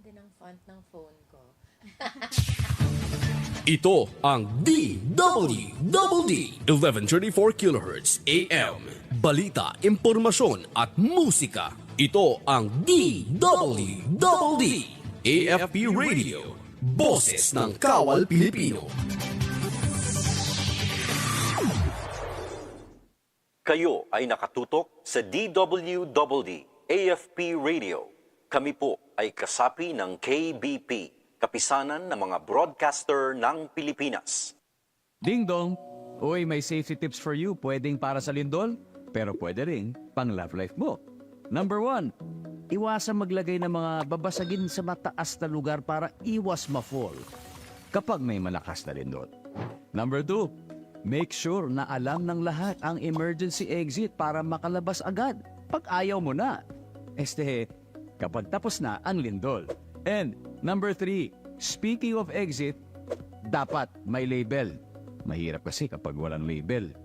din ang font ng phone ko. Ito ang DWDD 1134 kHz AM. Balita, impormasyon at musika. Ito ang DWDD AFP Radio. Boses ng Kawal Pilipino. Kayo ay nakatutok sa DWDD AFP Radio. Kami po ay kasapi ng KBP, kapisanan ng mga broadcaster ng Pilipinas. Ding dong! Uy, may safety tips for you. Pwedeng para sa lindol, pero pwede rin pang love life mo. Number 1, iwasan maglagay ng mga babasagin sa mataas na lugar para iwas ma-fall kapag may malakas na lindol. Number 2, make sure na alam ng lahat ang emergency exit para makalabas agad pag ayaw mo na. Kapag tapos na ang lindol. And number 3, speaking of exit, dapat may label. Mahirap kasi kapag walang label.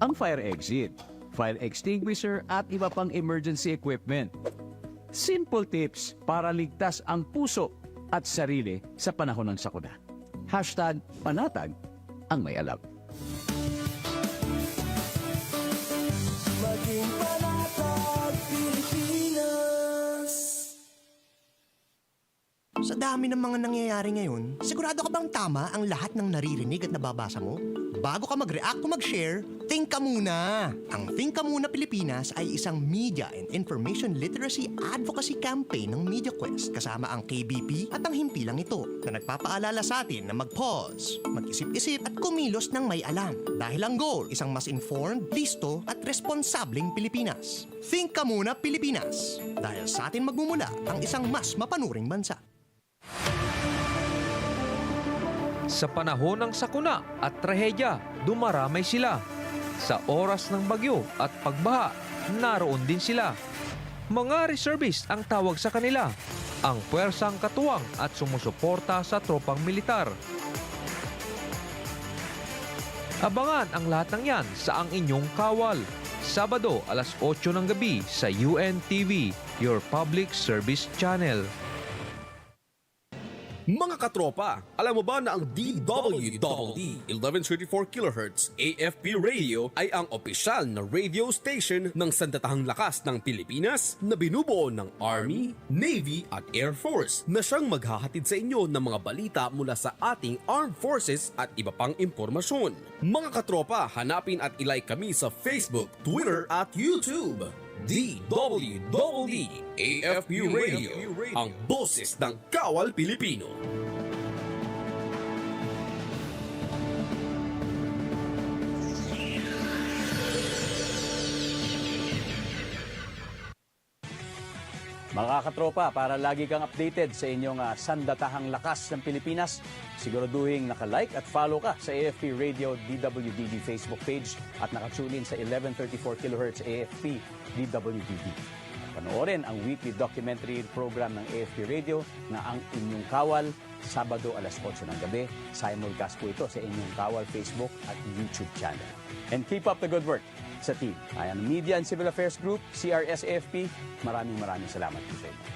Ang fire exit, fire extinguisher at iba pang emergency equipment. Simple tips para ligtas ang puso at sarili sa panahon ng sakuna. #panatag ang may alam. Maging panatag, Pilipinas. Sa dami ng mga nangyayari ngayon, sigurado ka bang tama ang lahat ng naririnig at nababasa mo? Bago ka mag-react o mag-share, think ka muna! Ang Think Ka Muna Pilipinas ay isang media and information literacy advocacy campaign ng MediaQuest kasama ang KBP at ang himpilang ito na nagpapaalala sa atin na mag-pause, mag-isip-isip at kumilos ng may alam. Dahil ang goal, isang mas informed, listo at responsableng Pilipinas. Think Ka Muna Pilipinas! Dahil sa atin magmumula ang isang mas mapanuring bansa. Sa panahon ng sakuna at trahedya, dumaramay sila. Sa oras ng bagyo at pagbaha, naroon din sila. Mga reservist ang tawag sa kanila, ang puwersang katuwang at sumusuporta sa tropang militar. Abangan ang lahat ng yan sa ang inyong Kawal. Sabado, alas 8 ng gabi sa UNTV, your public service channel. Mga katropa, alam mo ba na ang DWDD 1134 kHz AFP Radio ay ang opisyal na radio station ng Sandatahang Lakas ng Pilipinas na binubuo ng Army, Navy at Air Force na siyang maghahatid sa inyo ng mga balita mula sa ating Armed Forces at iba pang impormasyon. Mga katropa, hanapin at ilike kami sa Facebook, Twitter at YouTube. DWDD AFP Radio, ang boses ng Kawal Pilipino. Mga katropa, para lagi kang updated sa inyong sandatahang lakas ng Pilipinas, siguraduhin naka-like at follow ka sa AFP Radio DWDD Facebook page at nakatune in sa 1134 kHz AFP DWDD. Panoorin ang weekly documentary program ng AFP Radio na Ang Inyong Kawal, Sabado alas 8 ng gabi. Simulcast po ito sa inyong Kawal Facebook at YouTube channel. And keep up the good work sa team. Ayan, Media and Civil Affairs Group, CRS-AFP, maraming salamat po sa inyo.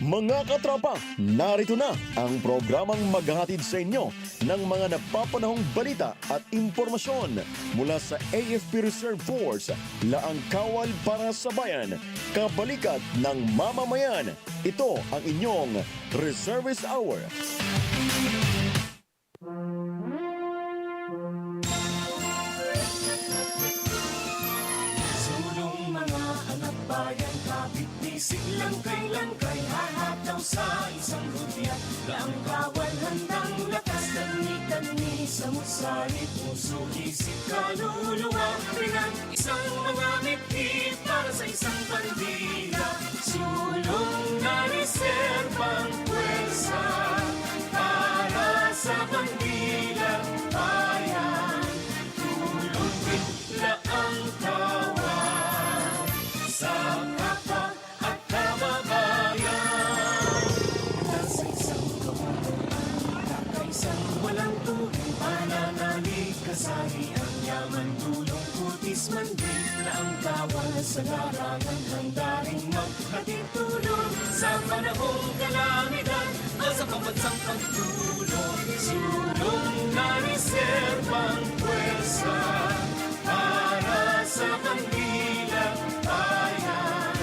Mga katropa, narito na ang programang maghahatid sa inyo ng mga napapanahong balita at impormasyon mula sa AFP Reserve Force, Laang Kawal para sa Bayan, kabalikat ng mamamayan. Ito ang inyong Reservist Hour. Sulong mga anak bayan, kapit nisig lang kay hahataw sa isang rupiat. Laang Kawal handang lakas, tani-tani sa musalit, puso, isip, kaluluwa. Pinag isang mga mithit para sa isang bandila. Sulong na reserbang puwersa para sa bandila. Bayan, tulong din laang Kawal sa kapwa at kababayan. Nasa isang kabutuan, kakaisang walang tuwing pananalig, kasari ang yaman. na ang kawal sa larangan handa ring maghatid tulong sa panahong kalamidad o sa pambansang pagtulong. Sulong na reserbang pwersa para sa kandilang bayan.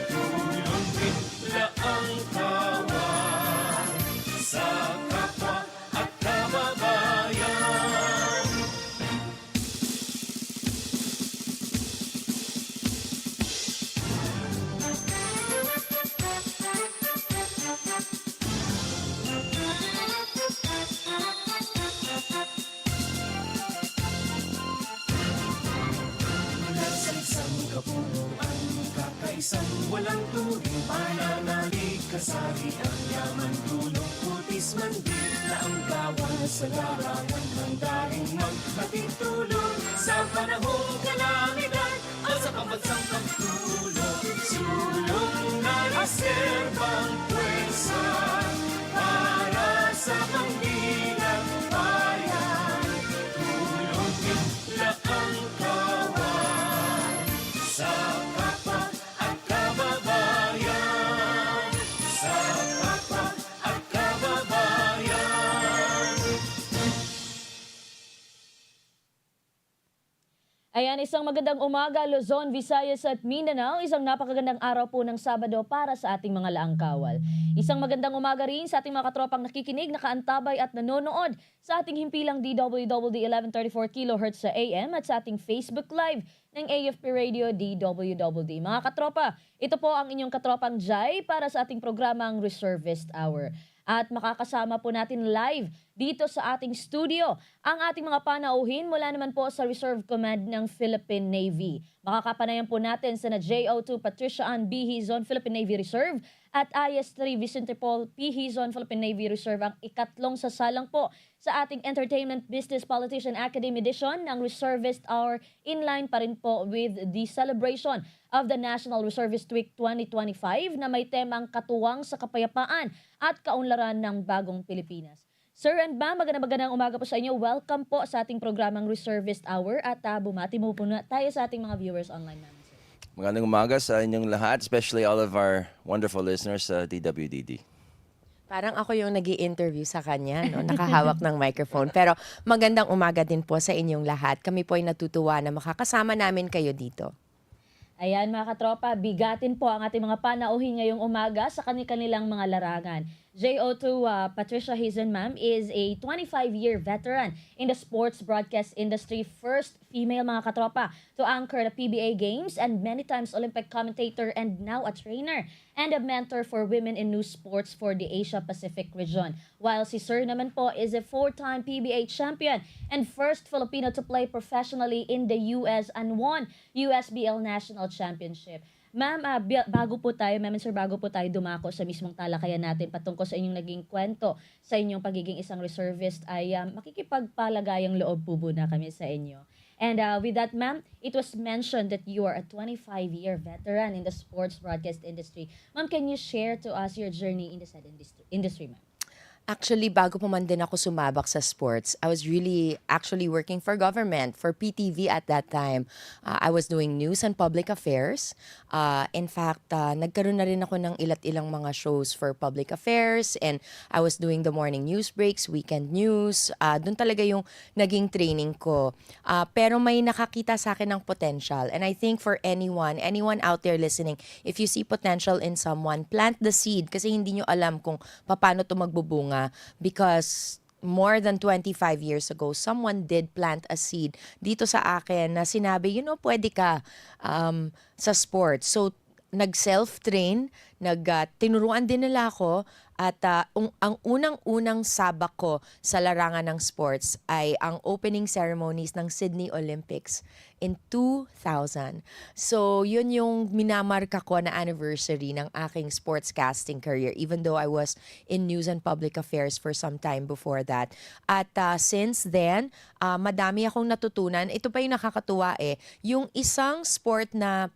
Tulong bigla ang kawal sa kapwa at kababayan. Sa isang kapunuan, kakaisang walang turing, pananalig, kasari ang yaman, tulong, putis, mandil na ang kawal sa larangan handa ring maghatid tulong sa panahong kalamidad o sa pambansang pagtulong. Sulong na reserbang pwersa para sa kandilang bayan. Tulong bigla ang kawal sa kapwa at kababayan. Sa kapwa at kababayan. Ayan, isang magandang umaga Luzon, Visayas at Mindanao. Isang napakagandang araw po ng Sabado para sa ating mga laang kawal. Isang magandang umaga rin sa ating mga katropang nakikinig, nakaantabay at nanonood sa ating himpilang DWDD 1134 kHz sa AM at sa ating Facebook Live ng AFP Radio DWDD. Mga katropa, ito po ang inyong katropang Jhai para sa ating programang Reservist Hour. At makakasama po natin live dito sa ating studio ang ating mga panauhin mula naman po sa Reserve Command ng Philippine Navy. Makakapanayan po natin sa JO2 Patricia Ann B. Hizon, Philippine Navy Reserve at IS-3 Vicente Paul P. Hizon, Philippine Navy Reserve, ang ikatlong sasalang po sa ating Entertainment Business Politician Academy edition ng Reservist Hour, inline pa rin po with the celebration of the National Reservist Week 2025 na may temang katuwang sa kapayapaan at kaunlaran ng bagong Pilipinas. Sir and ma'am, magandang umaga po sa inyo. Welcome po sa ating programang Reservist Hour at bumati mo po na tayo sa ating mga viewers online namin, sir. Magandang umaga sa inyong lahat, especially all of our wonderful listeners sa DWDD. Parang ako yung nag-i-interview sa kanya, no? Nakahawak ng microphone. Pero magandang umaga din po sa inyong lahat. Kami po ay natutuwa na makakasama namin kayo dito. Ayan mga katropa, bigatin po ang ating mga panauhin ngayong umaga sa kanilang mga larangan. JO2 Patricia Hizon, ma'am, is a 25-year veteran in the sports broadcast industry. First female, mga katropa, to anchor the PBA Games and many times Olympic commentator and now a trainer and a mentor for women in new sports for the Asia-Pacific region. While si Sir naman po is a 4-time PBA champion and first Filipino to play professionally in the US and won USBL National Championship. Ma'am, bago po tayo dumako sa mismong talakayan natin patungkol sa inyong naging kwento sa inyong pagiging isang reservist, ay makikipagpalagayang loob po muna kami sa inyo. And with that, ma'am, it was mentioned that you are a 25-year veteran in the sports broadcast industry. Ma'am, can you share to us your journey in the said industry, ma'am? Actually, bago pa man din ako sumabak sa sports, I was really actually working for government, for PTV at that time. I was doing news and public affairs. In fact, nagkaroon na rin ako ng ilang mga shows for public affairs and I was doing the morning news breaks, weekend news. Doon talaga yung naging training ko. Pero may nakakita sa akin ng potential. And I think for anyone out there listening, if you see potential in someone, plant the seed kasi hindi nyo alam kung paano ito magbubunga. Because more than 25 years ago, someone did plant a seed dito sa akin na sinabi, pwede ka sa sports. So, nag-self-train, tinuruan din nila ako at ang unang-unang sabak ko sa larangan ng sports ay ang opening ceremonies ng Sydney Olympics in 2000. So, yun yung minamarka ko na anniversary ng aking sportscasting career even though I was in news and public affairs for some time before that. At since then, madami akong natutunan. Ito pa yung nakakatuwa yung isang sport na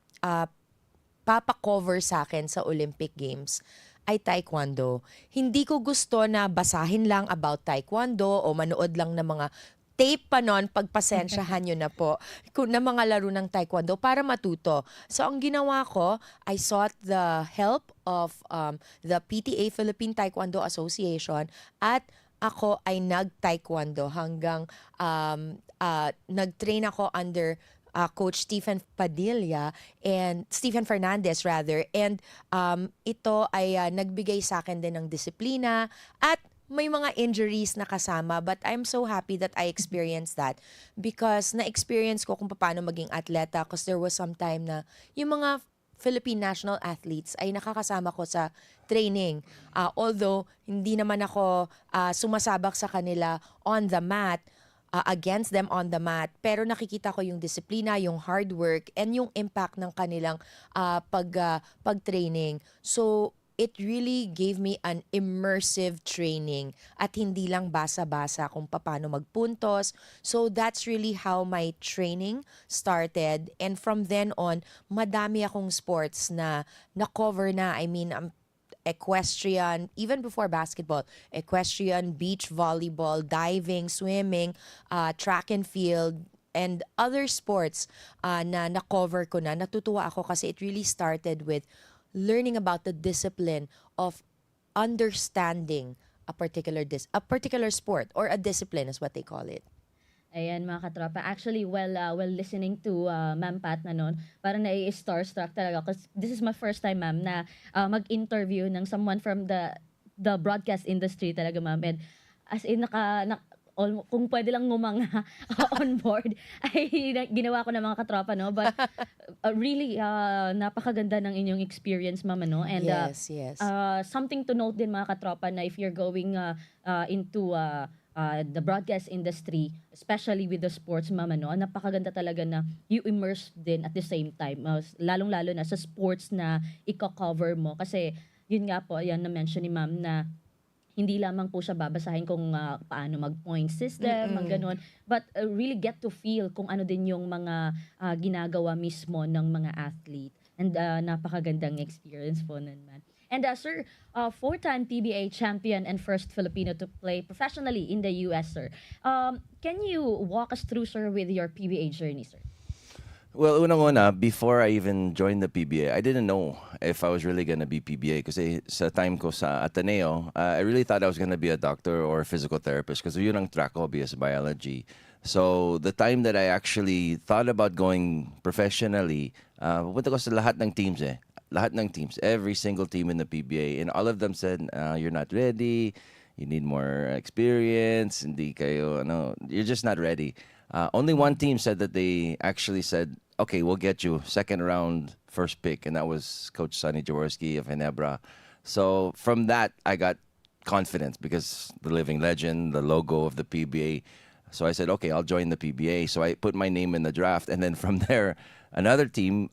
papakover sa akin sa Olympic Games ay taekwondo. Hindi ko gusto na basahin lang about taekwondo o manood lang ng mga tape pa nun, pagpasensyahan nyo na po, na mga laro ng taekwondo para matuto. So ang ginawa ko, I sought the help of the PTA, Philippine Taekwondo Association, at ako ay nag-taekwondo hanggang nag-train ako under Coach Stephen Padilla and Stephen Fernandez rather, and ito ay nagbigay sa akin din ng disiplina at may mga injuries na kasama, but I'm so happy that I experienced that because na-experience ko kung paano maging atleta, because there was some time na yung mga Philippine national athletes ay nakakasama ko sa training. Although hindi naman ako sumasabak sa kanila on the mat, against them on the mat, pero nakikita ko yung disiplina, yung hard work, and yung impact ng kanilang pag-training. So it really gave me an immersive training at hindi lang basa-basa kung paano magpuntos. So that's really how my training started. And from then on, madami akong sports na na-cover na. I mean, equestrian, even before basketball, equestrian, beach volleyball, diving, swimming, track and field, and other sports na na-cover ko na. Natutuwa ako kasi it really started with learning about the discipline of understanding a particular sport, or a discipline is what they call it. Ayan mga katropa. Actually, while listening to Ma'am Pat na noon, parang nai-starstruck talaga. Because this is my first time, ma'am, na mag-interview ng someone from the broadcast industry talaga, ma'am. And as in, kung pwede lang ngumanga on board, ay ginawa ko ng mga katropa, no? But really, napakaganda ng inyong experience, ma'am, no? And Yes. something to note din, mga katropa, na if you're going into the broadcast industry, especially with the sports, ma'am, no? Napakaganda talaga na you immerse din at the same time, lalong-lalo na sa sports na i-cover mo. Kasi yun nga po, yan na-mention ni ma'am na hindi lamang po siya babasahin kung paano mag-point system, mga ganun, but really get to feel kung ano din yung mga ginagawa mismo ng mga athlete. And napakagandang experience po nun, man. And sir, four-time PBA champion and first Filipino to play professionally in the US, sir. Can you walk us through, sir, with your PBA journey, sir? Well, unang-una, before I even joined the PBA, I didn't know if I was really gonna be PBA kasi sa time ko sa Ateneo, I really thought I was gonna be a doctor or a physical therapist because yun ang track ko, BS Biology. So, the time that I actually thought about going professionally, pupunta ko sa lahat ng teams Lahat ng teams, every single team in the PBA, and all of them said, you're not ready, you need more experience, hindi kayo, you're just not ready. Only one team said that they actually said, okay, we'll get you second round, first pick, and that was Coach Sonny Jaworski of Ginebra. So from that, I got confidence because the living legend, the logo of the PBA. So I said, okay, I'll join the PBA. So I put my name in the draft, and then from there, another team,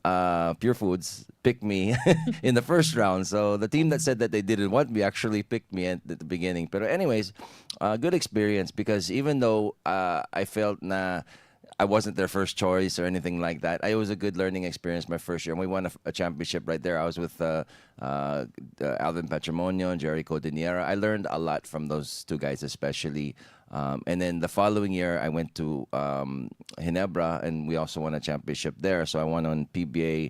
Pure Foods, picked me in the first round. So the team that said that they didn't want me actually picked me at the beginning. But anyways, good experience because even though I felt I wasn't their first choice or anything like that, it was a good learning experience my first year. And we won a championship right there. I was with Alvin Patrimonio and Jerry Codiniera. I learned a lot from those two guys especially. And then the following year, I went to Ginebra, and we also won a championship there. So I won on PBA,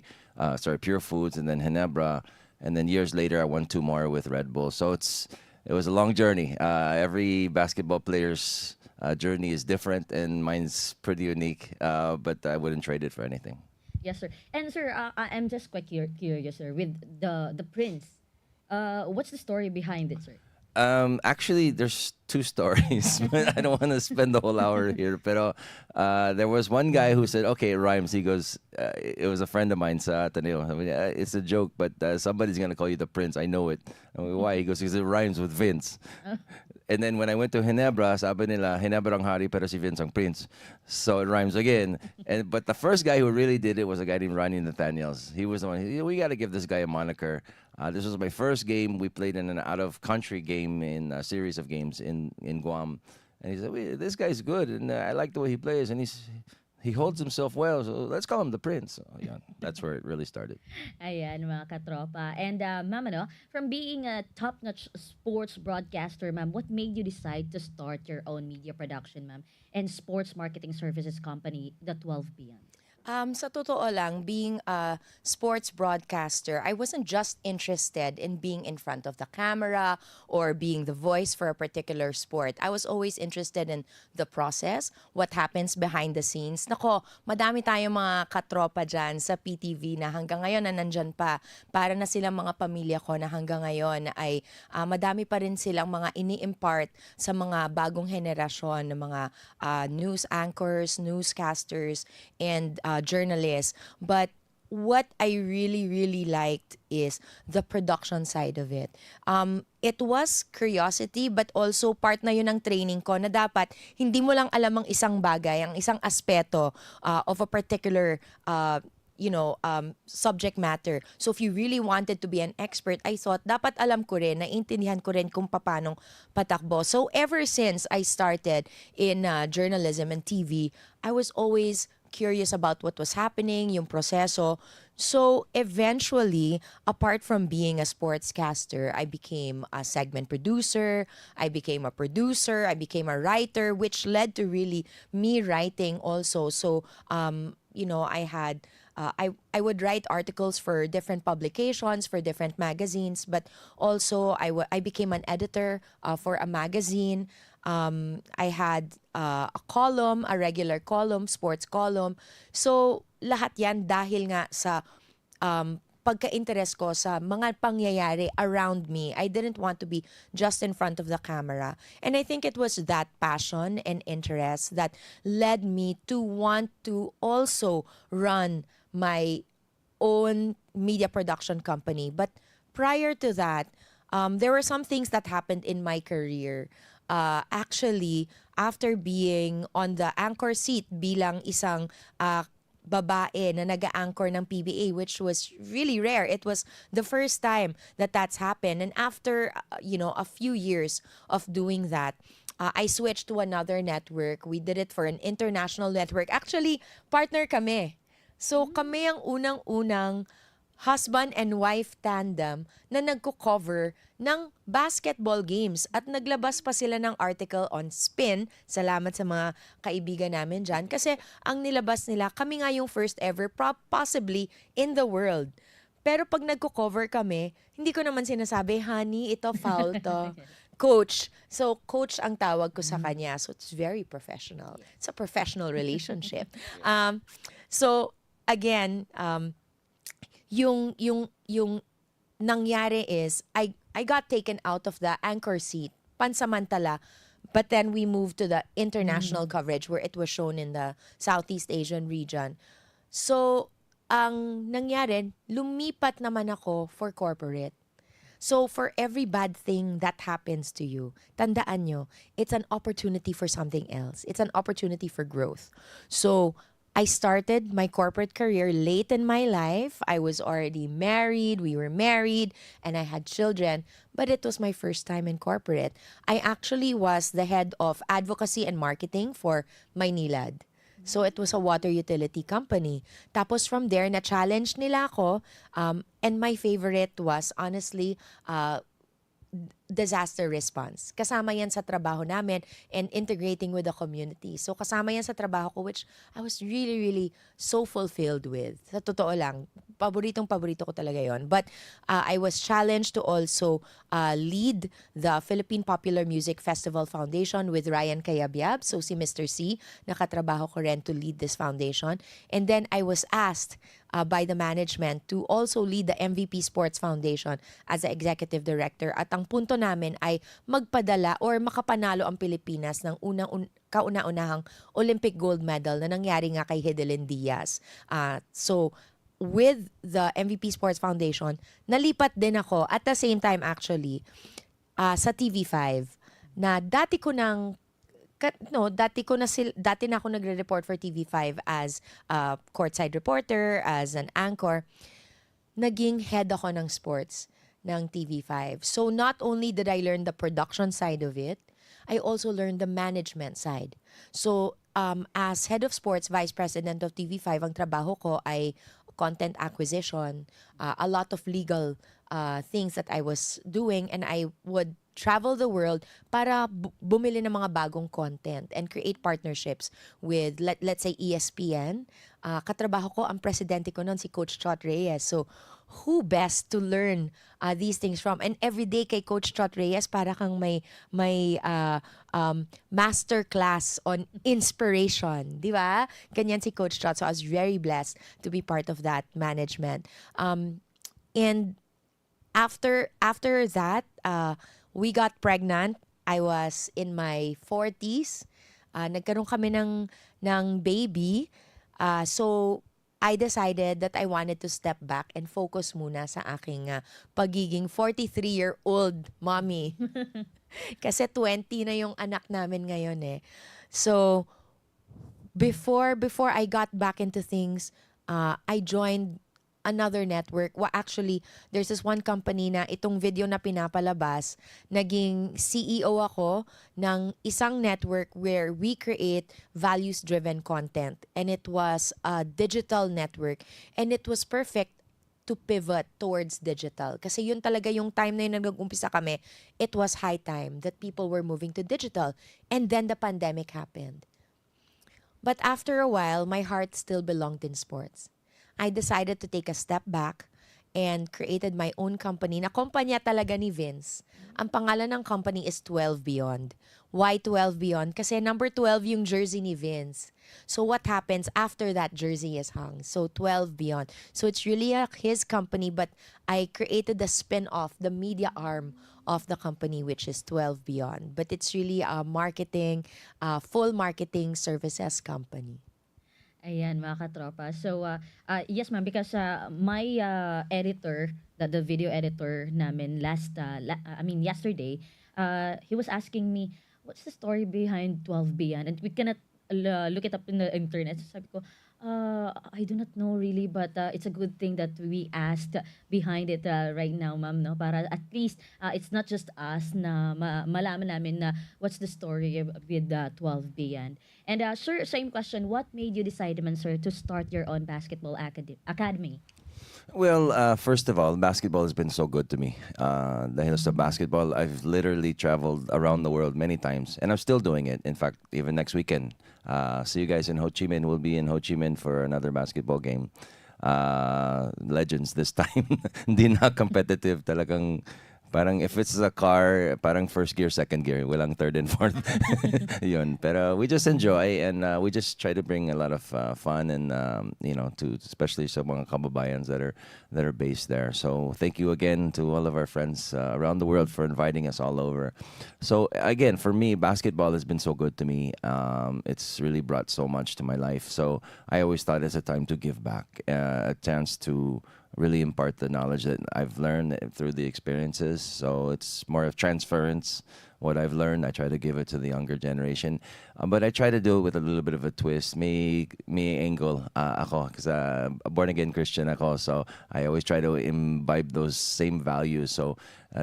Pure Foods, and then Ginebra. And then years later, I won two more with Red Bull. So it was a long journey. Every basketball player's journey is different, and mine's pretty unique. But I wouldn't trade it for anything. Yes, sir. And sir, I'm just quite curious, sir, with the Prince. What's the story behind it, sir? Actually, there's two stories. I don't want to spend the whole hour here. Pero there was one guy who said, okay, it rhymes. He goes, it was a friend of mine sa Ateneo. I mean, it's a joke, but somebody's going to call you the Prince. I know it. Why? He goes, because it rhymes with Vince. And then when I went to Ginebra, sabi nila, Ginebra ang hari pero si Vince ang Prince. So it rhymes again. But the first guy who really did it was a guy named Ronnie Nathaniels. He was the one, we got to give this guy a moniker. This was my first game. We played in an out-of-country game in a series of games in Guam. And he said, this guy's good, and I like the way he plays. And he holds himself well, so let's call him the Prince. So, yeah, that's where it really started. Ayan, mga katropa. And ma'am, from being a top-notch sports broadcaster, ma'am, what made you decide to start your own media production, ma'am, and sports marketing services company, the 12 Beyond? Sa totoo lang, being a sports broadcaster, I wasn't just interested in being in front of the camera or being the voice for a particular sport. I was always interested in the process, what happens behind the scenes. Nako, madami tayong mga katropa dyan sa PTV na hanggang ngayon na nandyan pa. Para na silang mga pamilya ko na hanggang ngayon ay madami pa rin silang mga ini-impart sa mga bagong henerasyon ng mga news anchors, newscasters, and journalists. But what I really, really liked is the production side of it. It was curiosity, but also part na yun ng training ko na dapat hindi mo lang alam ang isang bagay, ang isang aspeto of a particular subject matter. So if you really wanted to be an expert, I thought dapat alam ko rin, naiintindihan ko rin kung paanong patakbo. So ever since I started in journalism and TV, I was always curious about what was happening, yung proseso. So eventually, apart from being a sportscaster, I became a segment producer, I became a producer, I became a writer, which led to really me writing also. So, I had I would write articles for different publications, for different magazines, but also I became an editor for a magazine. I had a column, a regular column, sports column. So, lahat yan dahil nga sa pagka-interest ko sa mga pangyayari around me. I didn't want to be just in front of the camera. And I think it was that passion and interest that led me to want to also run my own media production company. But prior to that, there were some things that happened in my career. Actually, after being on the anchor seat bilang isang babae na nag-anchor ng PBA, which was really rare. It was the first time that that's happened. And after, a few years of doing that, I switched to another network. We did it for an international network. Actually, partner kami. So kami ang unang-unang husband and wife tandem na nagko-cover ng basketball games at naglabas pa sila ng article on Spin. Salamat sa mga kaibigan namin dyan kasi ang nilabas nila, kami nga yung first ever possibly in the world. Pero pag nagko-cover kami, hindi ko naman sinasabi, honey, ito foul to. Coach. So, coach ang tawag ko sa kanya. So, it's very professional. It's a professional relationship. So, again, yung nangyari is I got taken out of the anchor seat pansamantala, but then we moved to the international coverage where it was shown in the Southeast Asian region. So ang nangyari, lumipat naman ako for corporate. So for every bad thing that happens to you, tandaan nyo, it's an opportunity for something else. It's an opportunity for growth. So I started my corporate career late in my life. I was already married, we were married, and I had children. But it was my first time in corporate. I actually was the head of advocacy and marketing for Maynilad. So it was a water utility company. Tapos from there, na-challenge nila ako. And my favorite was, honestly, disaster response. Kasama yan sa trabaho namin and integrating with the community. So kasama yan sa trabaho ko, which I was really, really so fulfilled with. Sa totoo lang, paborito ko talaga yon. But I was challenged to also lead the Philippine Popular Music Festival Foundation with Ryan Cayabyab. So si Mr. C, nakatrabaho ko rin to lead this foundation. And then I was asked by the management to also lead the MVP Sports Foundation as the executive director. At ang punto namin ay magpadala or makapanalo ang Pilipinas ng kauna-unahang Olympic gold medal na nangyari nga kay Hidelin Diaz. So, with the MVP Sports Foundation, nalipat din ako at the same time actually sa TV5 na dati na ako nagre-report for TV5 as a courtside reporter, as an anchor. Naging head ako ng sports ng TV5. So not only did I learn the production side of it, I also learned the management side. So, as head of sports, vice president of TV5, ang trabaho ko ay content acquisition, a lot of legal things that I was doing, and I would travel the world para bumili ng mga bagong content and create partnerships with, let's say, ESPN. Katrabaho ko, ang presidente ko noon si Coach Chot Reyes. So, who best to learn these things from? And every day kay Coach Chot Reyes, para kang may master class on inspiration. Di ba? Ganyan si Coach Chot. So, I was very blessed to be part of that management. And after that, we got pregnant. I was in my 40s. Nagkaroon kami ng baby. So, I decided that I wanted to step back and focus muna sa aking pagiging 43-year-old mommy. Kasi 20 na yung anak namin ngayon eh. So, before I got back into things, I joined another network. Well, actually, there's this one company na itong video na pinapalabas, naging CEO ako ng isang network where we create values-driven content. And it was a digital network. And it was perfect to pivot towards digital. Kasi yun talaga yung time na yun nag-umpisa kami, it was high time that people were moving to digital. And then the pandemic happened. But after a while, my heart still belonged in sports. I decided to take a step back and created my own company na kumpanya talaga ni Vince. Ang pangalan ng company is 12 Beyond. Why 12 Beyond? Kasi number 12 yung jersey ni Vince. So what happens after that jersey is hung? So 12 Beyond. So it's really his company, but I created the spin-off, the media arm of the company, which is 12 Beyond. But it's really a marketing, full marketing services company. Ayan, mga katropa. So, yes ma'am, because my editor, the video editor namin yesterday, he was asking me, what's the story behind 12 Beyond? And we cannot look it up in the internet. So sabi ko, I do not know really, but it's a good thing that we asked behind it right now, ma'am, no? Para at least it's not just us na malaman namin na what's the story with 12 Beyond. And sir, same question, what made you decide, man, sir, to start your own basketball academy? Well, first of all, basketball has been so good to me. Dahil sa basketball, I've literally traveled around the world many times, and I'm still doing it. In fact, even next weekend, see you guys in Ho Chi Minh. We'll be in Ho Chi Minh for another basketball game. Legends this time. Hindi na competitive talagang. Parang if it's a car, parang first gear, second gear, walang third and fourth. Yun. Pero we just enjoy, and we just try to bring a lot of fun and to especially sa mga kababayans that are based there. So thank you again to all of our friends around the world for inviting us all over. So again, for me, basketball has been so good to me. It's really brought so much to my life. So I always thought it's a time to give back, a chance to really impart the knowledge that I've learned through the experiences. So it's more of transference. What I've learned, I try to give it to the younger generation. But I try to do it with a little bit of a twist. May angle ako, because a born-again Christian ako. So I always try to imbibe those same values. So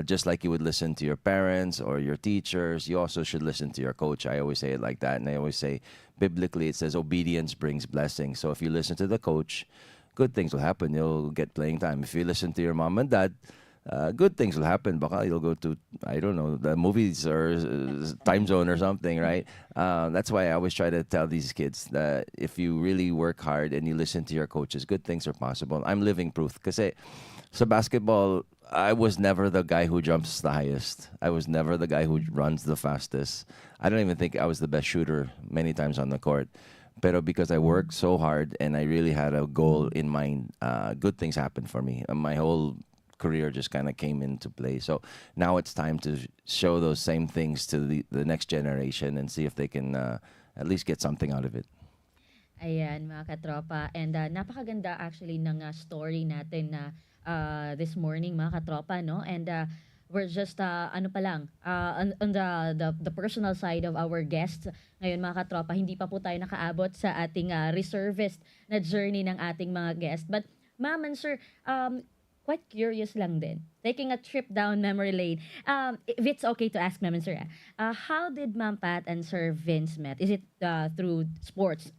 just like you would listen to your parents or your teachers, you also should listen to your coach. I always say it like that. And I always say, biblically, it says obedience brings blessing. So if you listen to the coach, good things will happen. You'll get playing time. If you listen to your mom and dad, good things will happen. Baka you'll go to, I don't know, the movies or time zone or something, right? That's why I always try to tell these kids that if you really work hard and you listen to your coaches, good things are possible. I'm living proof. Kasi sa basketball, I was never the guy who jumps the highest. I was never the guy who runs the fastest. I don't even think I was the best shooter many times on the court. Pero because I worked so hard and I really had a goal in mind, good things happened for me. My whole career just kind of came into play. So now it's time to show those same things to the next generation and see if they can at least get something out of it. Ayan, mga katropa. And napakaganda actually ng story natin na this morning, mga katropa, no? And we're just on the personal side of our guests ngayon, mga katropa. Hindi pa po tayo nakaabot sa ating reservist na journey ng ating mga guests. But ma'am and sir, quite curious lang din. Taking a trip down memory lane. If it's okay to ask Ma'am and Sir, how did Ma'am Pat and Sir Vince met? Is it through sports?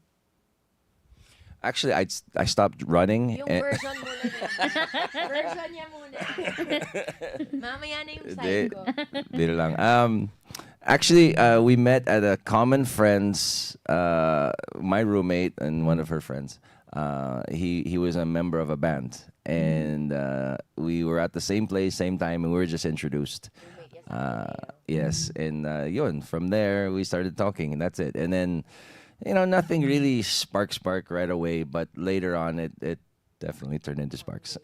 Actually, I stopped running. Yung and- version muna niya. Version niya muna. Mamaya na yung Di, side ko. biro lang. Actually, we met at a common friend's, my roommate and one of her friends. He was a member of a band. And we were at the same place, same time, and we were just introduced. Yes, and yun, from there, we started talking, and that's it. And then, nothing really spark right away, but later on, it definitely turned into sparks.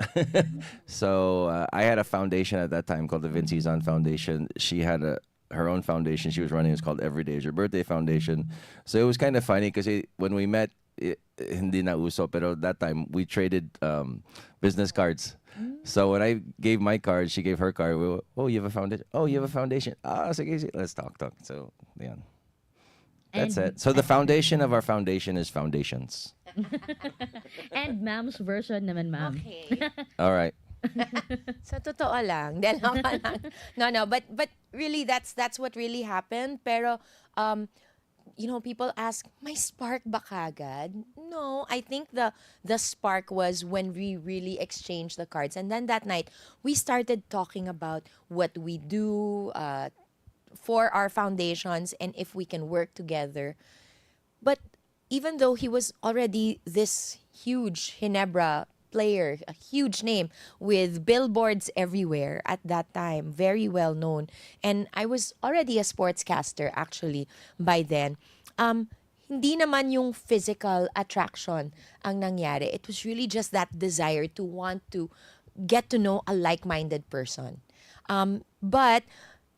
So I had a foundation at that time called the Vince's On Foundation. She had her own foundation she was running. It's called Every Day is Your Birthday Foundation. So it was kind of funny because when we met, hindi na uso, pero that time we traded business cards. So when I gave my card, she gave her card. We were, oh, you have a foundation? Oh, you have a foundation? Sige, let's talk. So, yeah. That's And- it. So the foundation of our foundation is foundations. And Ma'am's version naman, Ma'am. Okay. All right. Sa totoo lang. No, but really that's what really happened. Pero people ask, may spark ba kagad? No, I think the spark was when we really exchanged the cards. And then that night, we started talking about what we do for our foundations and if we can work together. But even though he was already this huge Ginebra player, a huge name with billboards everywhere at that time, very well known, and I was already a sportscaster actually by then, hindi naman yung physical attraction ang nangyari. It was really just that desire to want to get to know a like-minded person. But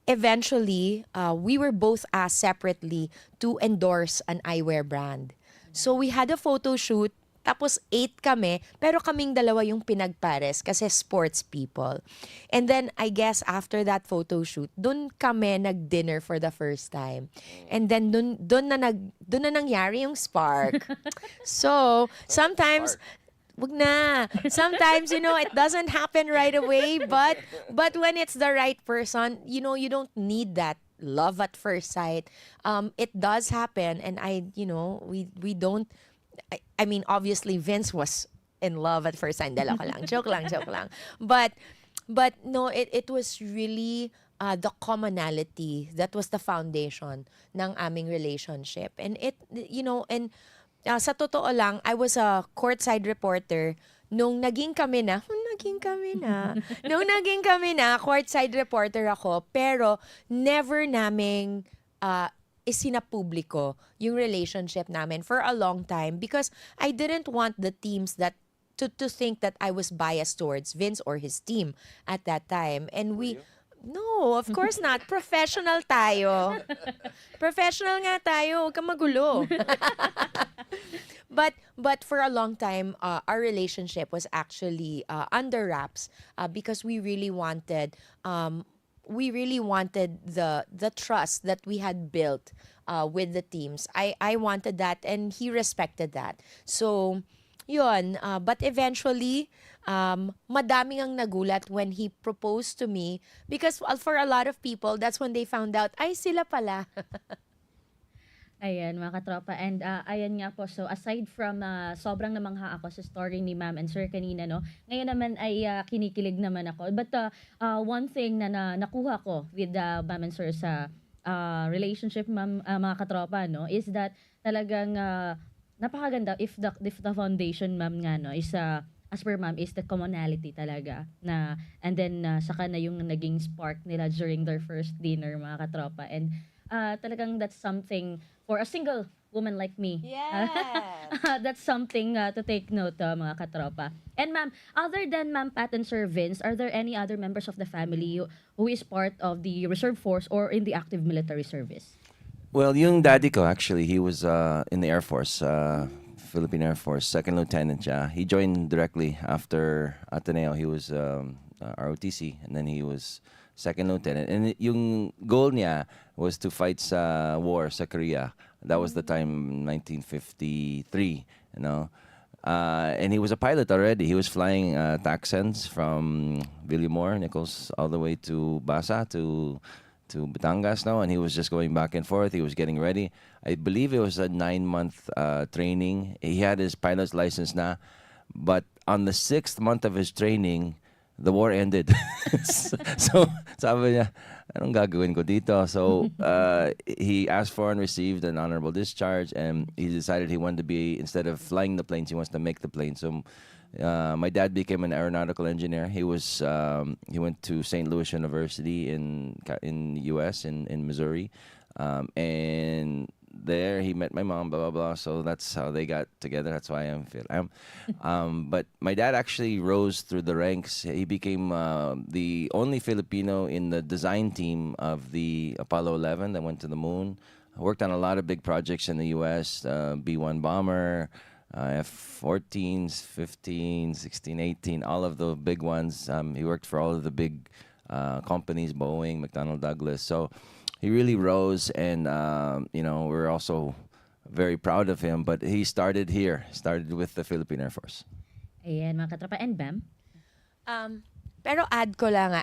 eventually, we were both asked separately to endorse an eyewear brand. So we had a photo shoot, tapos 8 kami, pero kaming dalawa yung pinagpares kasi sports people. And then, I guess, after that photo shoot, dun kami nag-dinner for the first time. And then, dun na nangyari yung spark. So, sometimes, wag na. Sometimes, it doesn't happen right away, but when it's the right person, you don't need that love at first sight. It does happen, and we don't. I mean, obviously, Vince was in love at first sight. Dala ko lang. Joke lang. But no, it was really the commonality that was the foundation ng aming relationship. And sa totoo lang, I was a courtside reporter nung naging kami na, courtside reporter ako, pero never naming isinapubliko yung relationship namin for a long time because I didn't want the teams that to think that I was biased towards Vince or his team at that time. And no, of course not. Professional tayo. Professional nga tayo. Huwag kang magulo. But for a long time, our relationship was actually under wraps because we really wanted the trust that we had built with the teams. I wanted that, and he respected that. So, yun. But eventually, madaming ang nagulat when he proposed to me because for a lot of people, that's when they found out, ay, sila pala. Ayan, mga katropa. And ayan nga po, so aside from sobrang namangha ako sa story ni Ma'am and Sir kanina, no? Ngayon naman ay kinikilig naman ako. But one thing na nakuha ko with Ma'am and Sir sa relationship, mga katropa, no? Is that talagang napakaganda if the foundation, Ma'am, nga, no? Is as per Ma'am, is the commonality talaga. And then saka na yung naging spark nila during their first dinner, mga katropa. And talagang that's something for a single woman like me. Yes. That's something to take note, mga katropa. And Ma'am, other than Ma'am Pat and Sir Vince, are there any other members of the family who is part of the reserve force or in the active military service? Well, yung daddy ko, actually, he was in the Air Force, Philippine Air Force, second lieutenant siya. He joined directly after Ateneo. He was ROTC, and then he was second lieutenant. And yung goal niya was to fight sa war sa Korea. That was the time, 1953, And he was a pilot already. He was flying Taxans from Villamor, Nichols, all the way to Basa, to Batangas now, and he was just going back and forth. He was getting ready. I believe it was a 9-month training. He had his pilot's license na, but on the 6th month of his training, the war ended. So sabi niya, anong gagawin ko dito? So he asked for and received an honorable discharge, and he decided he wanted to be, instead of flying the planes, he wants to make the plane. So my dad became an aeronautical engineer. He went to St. Louis University in U.S. in Missouri, and there he met my mom. Blah blah blah. So that's how they got together. That's why I'm. But my dad actually rose through the ranks. He became the only Filipino in the design team of the Apollo 11 that went to the moon. Worked on a lot of big projects in the U.S. B-1 bomber. F-14s, 15, 16, 18, all of the big ones. He worked for all of the big companies, Boeing, McDonnell Douglas. So he really rose, and we're also very proud of him. But he started with the Philippine Air Force. Ayan, mga katropa. And Bam? Pero add ko lang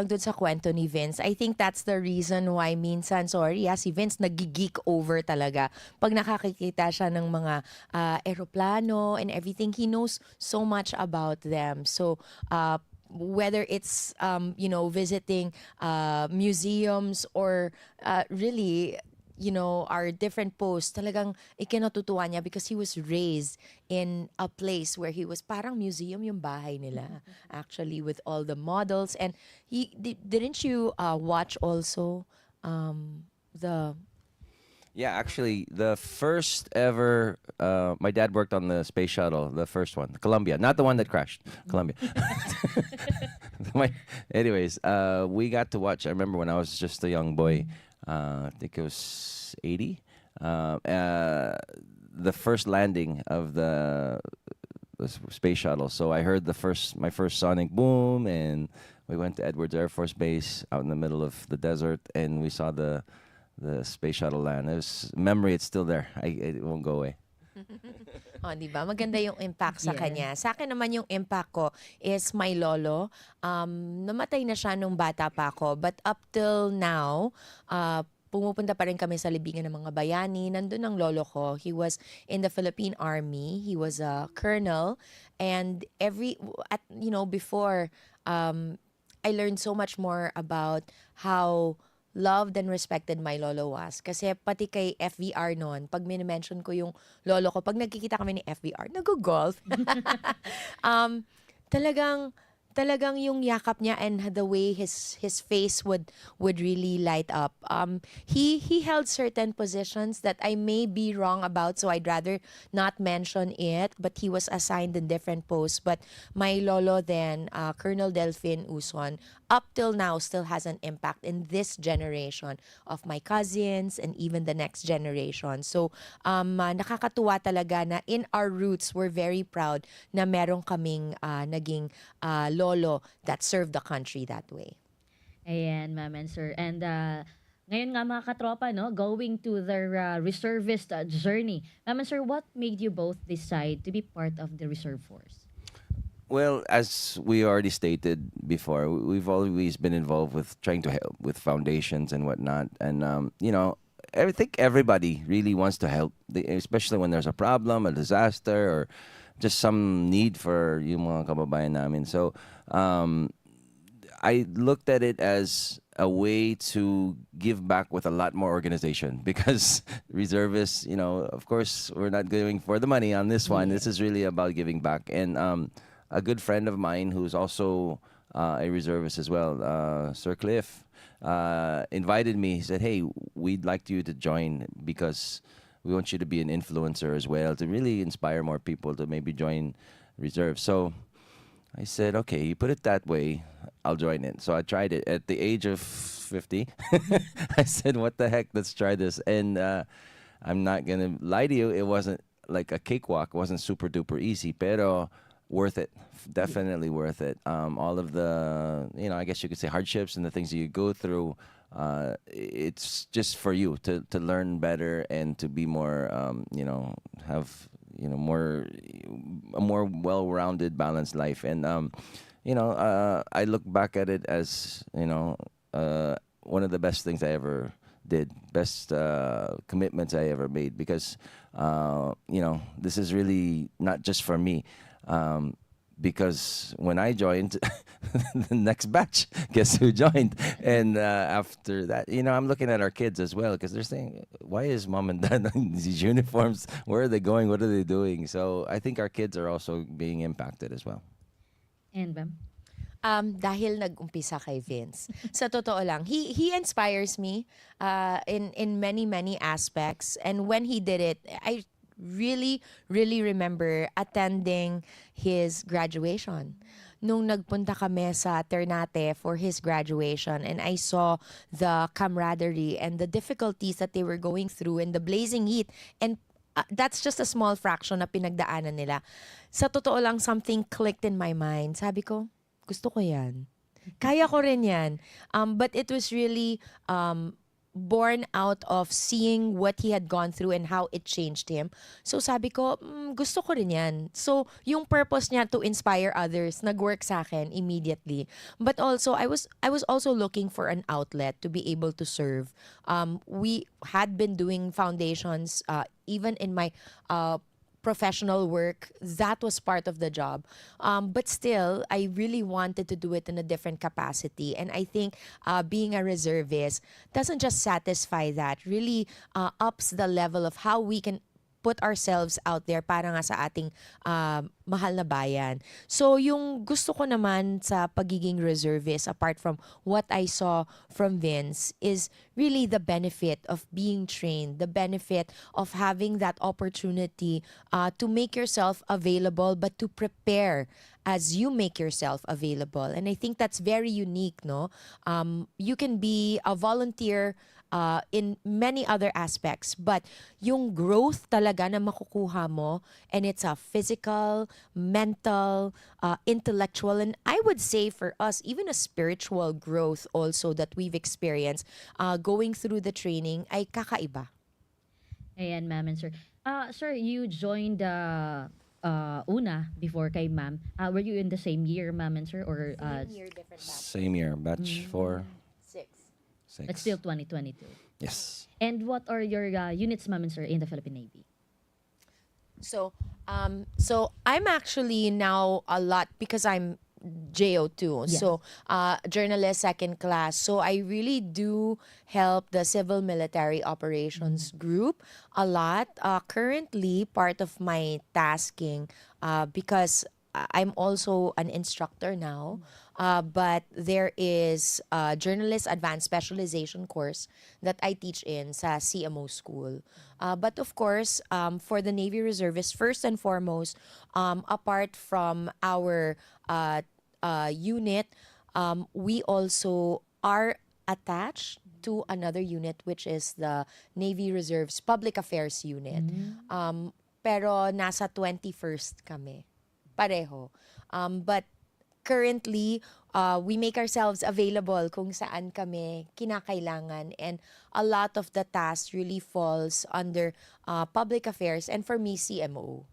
dun sa kwento ni Vince. I think that's the reason why minsan, si Vince nagiggeek over talaga. Pag nakakikita siya ng mga eroplano and everything, he knows so much about them. So, whether it's, visiting museums or really, our different posts, talagang ikinatutuwa niya because he was raised in a place where he was parang museum yung bahay nila, actually, with all the models. And didn't you watch also the... Yeah, actually, the first ever, my dad worked on the space shuttle, the first one, Columbia, not the one that crashed, Columbia. Anyways, we got to watch, I remember when I was just a young boy, I think it was 80, the first landing of the space shuttle. So I heard my first sonic boom, and we went to Edwards Air Force Base out in the middle of the desert, and we saw the space shuttle land. It was memory. It's still there. It won't go away. Di ba? Maganda yung impact sa kanya. Sa akin naman yung impact ko is my lolo. Namatay na siya nung bata pa ako. But up till now, pumupunta pa rin kami sa libingan ng mga bayani. Nandun ang lolo ko. He was in the Philippine Army. He was a colonel. And before, I learned so much more about how loved and respected my lolo was. Kasi pati kay FVR noon, pag minimension ko yung lolo ko, pag nagkikita kami ni FVR, nag-golf. Talagang yung yakap niya and the way his face would really light up. He held certain positions that I may be wrong about, so I'd rather not mention it, but he was assigned in different posts. But my lolo then, Colonel Delphine Uson, up till now still has an impact in this generation of my cousins and even the next generation. So nakakatuwa talaga na in our roots, we're very proud na meron kaming naging lolo that served the country that way. Ayan, ma'am and sir. And ngayon nga mga katropa, going to their reservist journey. Ma'am and sir, what made you both decide to be part of the reserve force? Well, as we already stated before, we've always been involved with trying to help with foundations and whatnot. And, I think everybody really wants to help, especially when there's a problem, a disaster, or just some need for yung mga kababayan namin. So, I looked at it as a way to give back with a lot more organization because reservists, of course, we're not going for the money on this one. This is really about giving back. And a good friend of mine who's also a reservist as well, Sir Cliff, invited me. He said, hey, we'd like you to join because we want you to be an influencer as well, to really inspire more people to maybe join reserve. So I said, okay, you put it that way, I'll join it. So I tried it at the age of 50. I said, what the heck, let's try this. And I'm not going to lie to you, it wasn't like a cakewalk. It wasn't super duper easy, pero worth it. Definitely worth it. All of the, I guess you could say hardships and the things that you go through, it's just for you to learn better and to be more, have more a more well-rounded, balanced life. And I look back at it as one of the best things I ever did, best commitments I ever made, because this is really not just for me. Because when I joined, the next batch, guess who joined? And after that, I'm looking at our kids as well, because they're saying, why is mom and dad in these uniforms? Where are they going? What are they doing? So I think our kids are also being impacted as well. And ma'am? Dahil nag-umpisa kay Vince. Sa totoo lang, he inspires me in many aspects. And when he did it, I really remember attending his graduation. Nung nagpunta kami sa Ternate for his graduation, and I saw the camaraderie and the difficulties that they were going through in the blazing heat, and that's just a small fraction na pinagdaanan nila. Sa totoo lang, something clicked in my mind. Sabi ko, gusto ko yan. Kaya ko rin yan. But it was really born out of seeing what he had gone through and how it changed him. So sabi ko, gusto ko rin yan. So yung purpose niya to inspire others, nag-work sa akin immediately. But also, I was also looking for an outlet to be able to serve. We had been doing foundations, even in my professional work, that was part of the job. But still, I really wanted to do it in a different capacity. And I think being a reservist doesn't just satisfy that, really ups the level of how we can put ourselves out there para nga sa ating mahal na bayan. So yung gusto ko naman sa pagiging reservist, apart from what I saw from Vince, is really the benefit of being trained, the benefit of having that opportunity to make yourself available, but to prepare as you make yourself available. And I think that's very unique, no? You can be a volunteer in many other aspects, but yung growth talaga na makukuha mo, and it's a physical, mental, intellectual, and I would say for us, even a spiritual growth also that we've experienced going through the training ay kakaiba. Ayan, ma'am and sir. Sir, you joined una before kay ma'am. Were you in the same year, ma'am and sir? Or Same year, batch 4, 6. but still 2022? Yes. And what are your units, ma'am and sir, in the Philippine Navy? So I'm actually now a lot, because I'm JO2, Yes. so journalist second class. So I really do help the civil military operations group a lot. Currently, part of my tasking, because I'm also an instructor now, but there is a journalist advanced specialization course that I teach in sa CMO school. But of course, for the Navy Reservists, first and foremost, apart from our unit, we also are attached to another unit, which is the Navy Reserve's Public Affairs Unit. Pero nasa 21st kami. Pareho. But currently, we make ourselves available kung saan kami kinakailangan, and a lot of the tasks really falls under public affairs, and for me, CMO.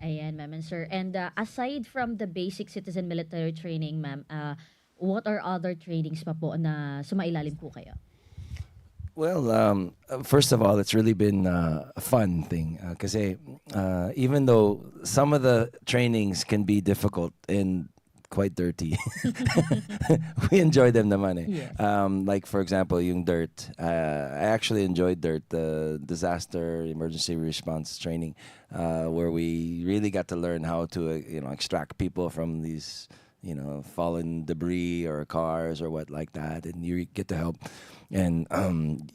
Ayan, ma'am and sir. And aside from the basic citizen military training, ma'am, what are other trainings pa po na sumailalim po kayo? Well, first of all, it's really been a fun thing, kasi even though some of the trainings can be difficult and quite dirty, we enjoy them naman eh. Yes. Like for example, yung dirt. I actually enjoyed dirt, the disaster emergency response training, where we really got to learn how to extract people from these fallen debris or cars or what like that, and you get to help, and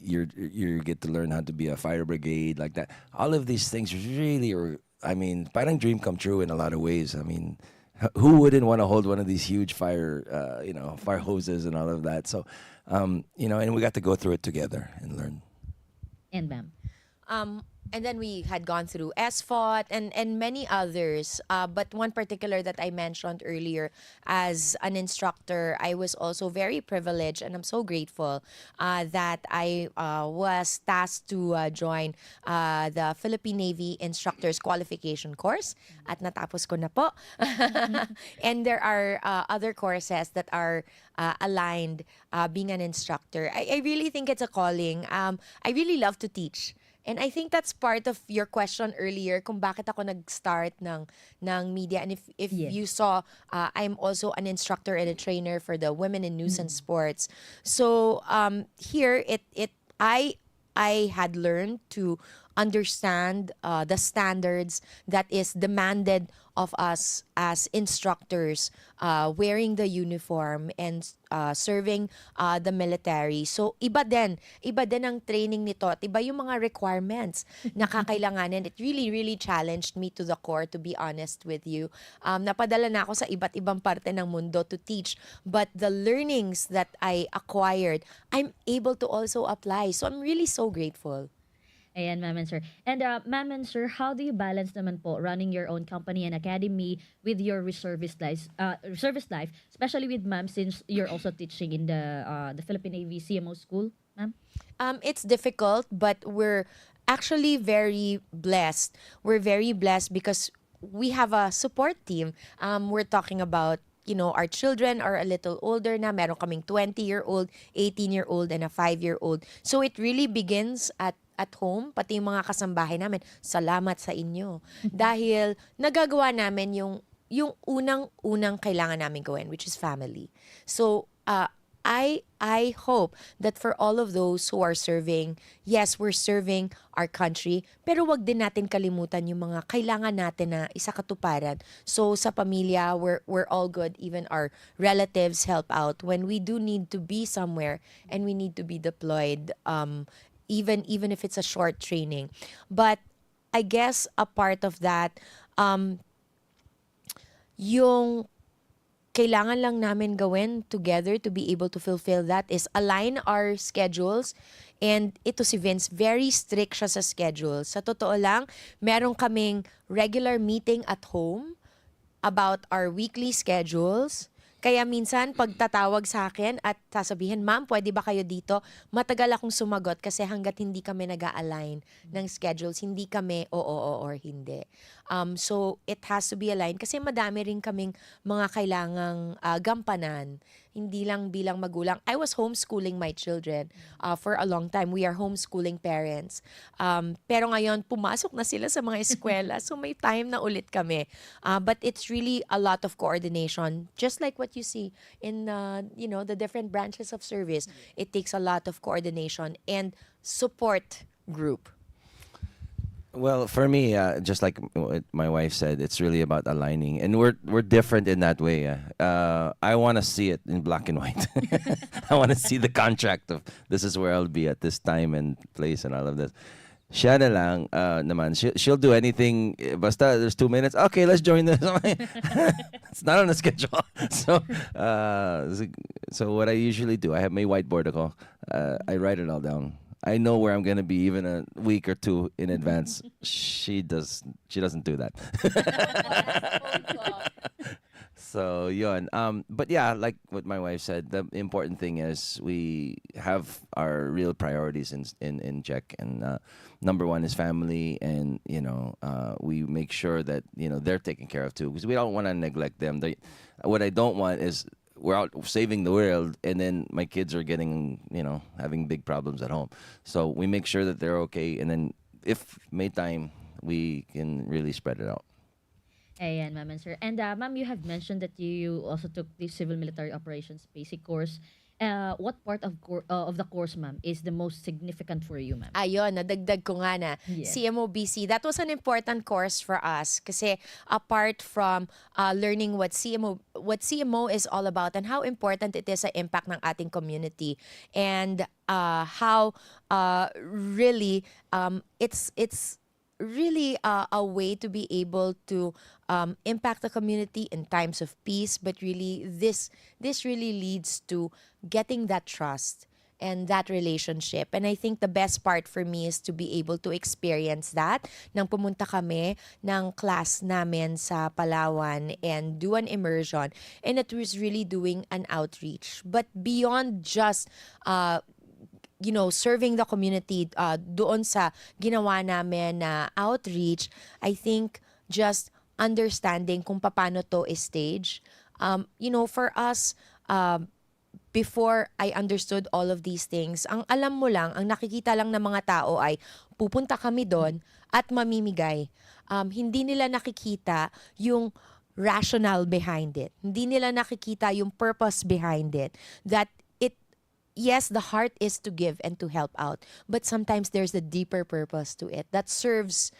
you get to learn how to be a fire brigade like that. All of these things really are, parang dream come true in a lot of ways. Who wouldn't want to hold one of these huge fire hoses and all of that? So, and we got to go through it together and learn. And ma'am? And then we had gone through SFOT and many others. But one particular that I mentioned earlier, as an instructor, I was also very privileged, and I'm so grateful that I was tasked to join the Philippine Navy Instructors Qualification Course. At natapos ko na po. And there are other courses that are aligned being an instructor. I really think it's a calling. I really love to teach. And I think that's part of your question earlier kung bakit ako nag-start ng media. And if Yes. you saw, I'm also an instructor and a trainer for the Women in News and Sports. So here, I had learned to understand the standards that is demanded of us as instructors, wearing the uniform and serving the military. So iba din ang training nito at iba yung mga requirements na kakailanganin. It really challenged me to the core, to be honest with you. Napadala na ako sa iba't ibang parte ng mundo to teach, but the learnings that I acquired, I'm able to also apply. So I'm really so grateful. Ayan, ma'am and sir. And ma'am and sir, how do you balance naman po running your own company and academy with your reservist life, especially with ma'am, since you're also teaching in the Philippine Navy CMO school, ma'am? It's difficult, but we're actually very blessed. We're very blessed because we have a support team. We're talking about, our children are a little older na. Meron kaming 20-year-old, 18-year-old, and a 5-year-old. So it really begins at home, pati yung mga kasambahay namin. Salamat sa inyo. Dahil nagagawa namin yung unang kailangan namin gawin, which is family. So, I hope that for all of those who are serving, yes, we're serving our country, pero wag din natin kalimutan yung mga kailangan natin na isakatuparan. So sa pamilya, we're all good. Even our relatives help out when we do need to be somewhere and we need to be deployed, even if it's a short training. But I guess a part of that, yung kailangan lang namin gawin together to be able to fulfill that is align our schedules. And ito si Vince, very strict siya sa schedule. Sa totoo lang, meron kaming regular meeting at home about our weekly schedules. Kaya minsan, pag tatawag sa akin at sasabihin, ma'am, pwede ba kayo dito? Matagal akong sumagot kasi hanggat hindi kami nag-a-align ng schedules, hindi kami oo or hindi. So, it has to be aligned kasi madami rin kaming mga kailangang gampanan. Hindi lang bilang magulang. I was homeschooling my children for a long time. We are homeschooling parents. Pero ngayon, pumasok na sila sa mga eskwela. So may time na ulit kami. But it's really a lot of coordination. Just like what you see in the different branches of service. It takes a lot of coordination and support group. Well, for me, just like what my wife said, it's really about aligning, and we're different in that way. I want to see it in black and white. I want to see the contract of this is where I'll be at this time and place and all of this. Siya na lang naman. She'll do anything. Basta there's 2 minutes. Okay, let's join this. It's not on the schedule. So what I usually do, I have my whiteboard ako. I write it all down. I know where I'm gonna be even a week or two in advance. She doesn't do that. So yun. But yeah, like what my wife said, the important thing is we have our real priorities in check, and number one is family, and we make sure that they're taken care of too, because we don't want to neglect them. What I don't want is we're out saving the world, and then my kids are getting, having big problems at home. So we make sure that they're okay, and then if may time, we can really spread it out. Ayan, ma'am and sir. And ma'am, you have mentioned that you also took the Civil Military Operations basic course. What part of the course, ma'am, is the most significant for you, ma'am? Ayun, nadagdag ko nga na. Yeah. CMOBC, that was an important course for us kasi apart from learning what CMO is all about and how important it is sa impact ng ating community, and how really it's really a way to be able to impact the community in times of peace, but really this really leads to getting that trust and that relationship. And I think the best part for me is to be able to experience that nang pumunta kami ng class namin sa Palawan and do an immersion. And it was really doing an outreach. But beyond just serving the community doon sa ginawa namin na outreach, I think just understanding kung paano to is stage. For us, before I understood all of these things, ang alam mo lang, ang nakikita lang ng mga tao ay pupunta kami doon at mamimigay. Hindi nila nakikita yung rationale behind it. Hindi nila nakikita yung purpose behind it. That yes, the heart is to give and to help out, but sometimes there's a deeper purpose to it that serves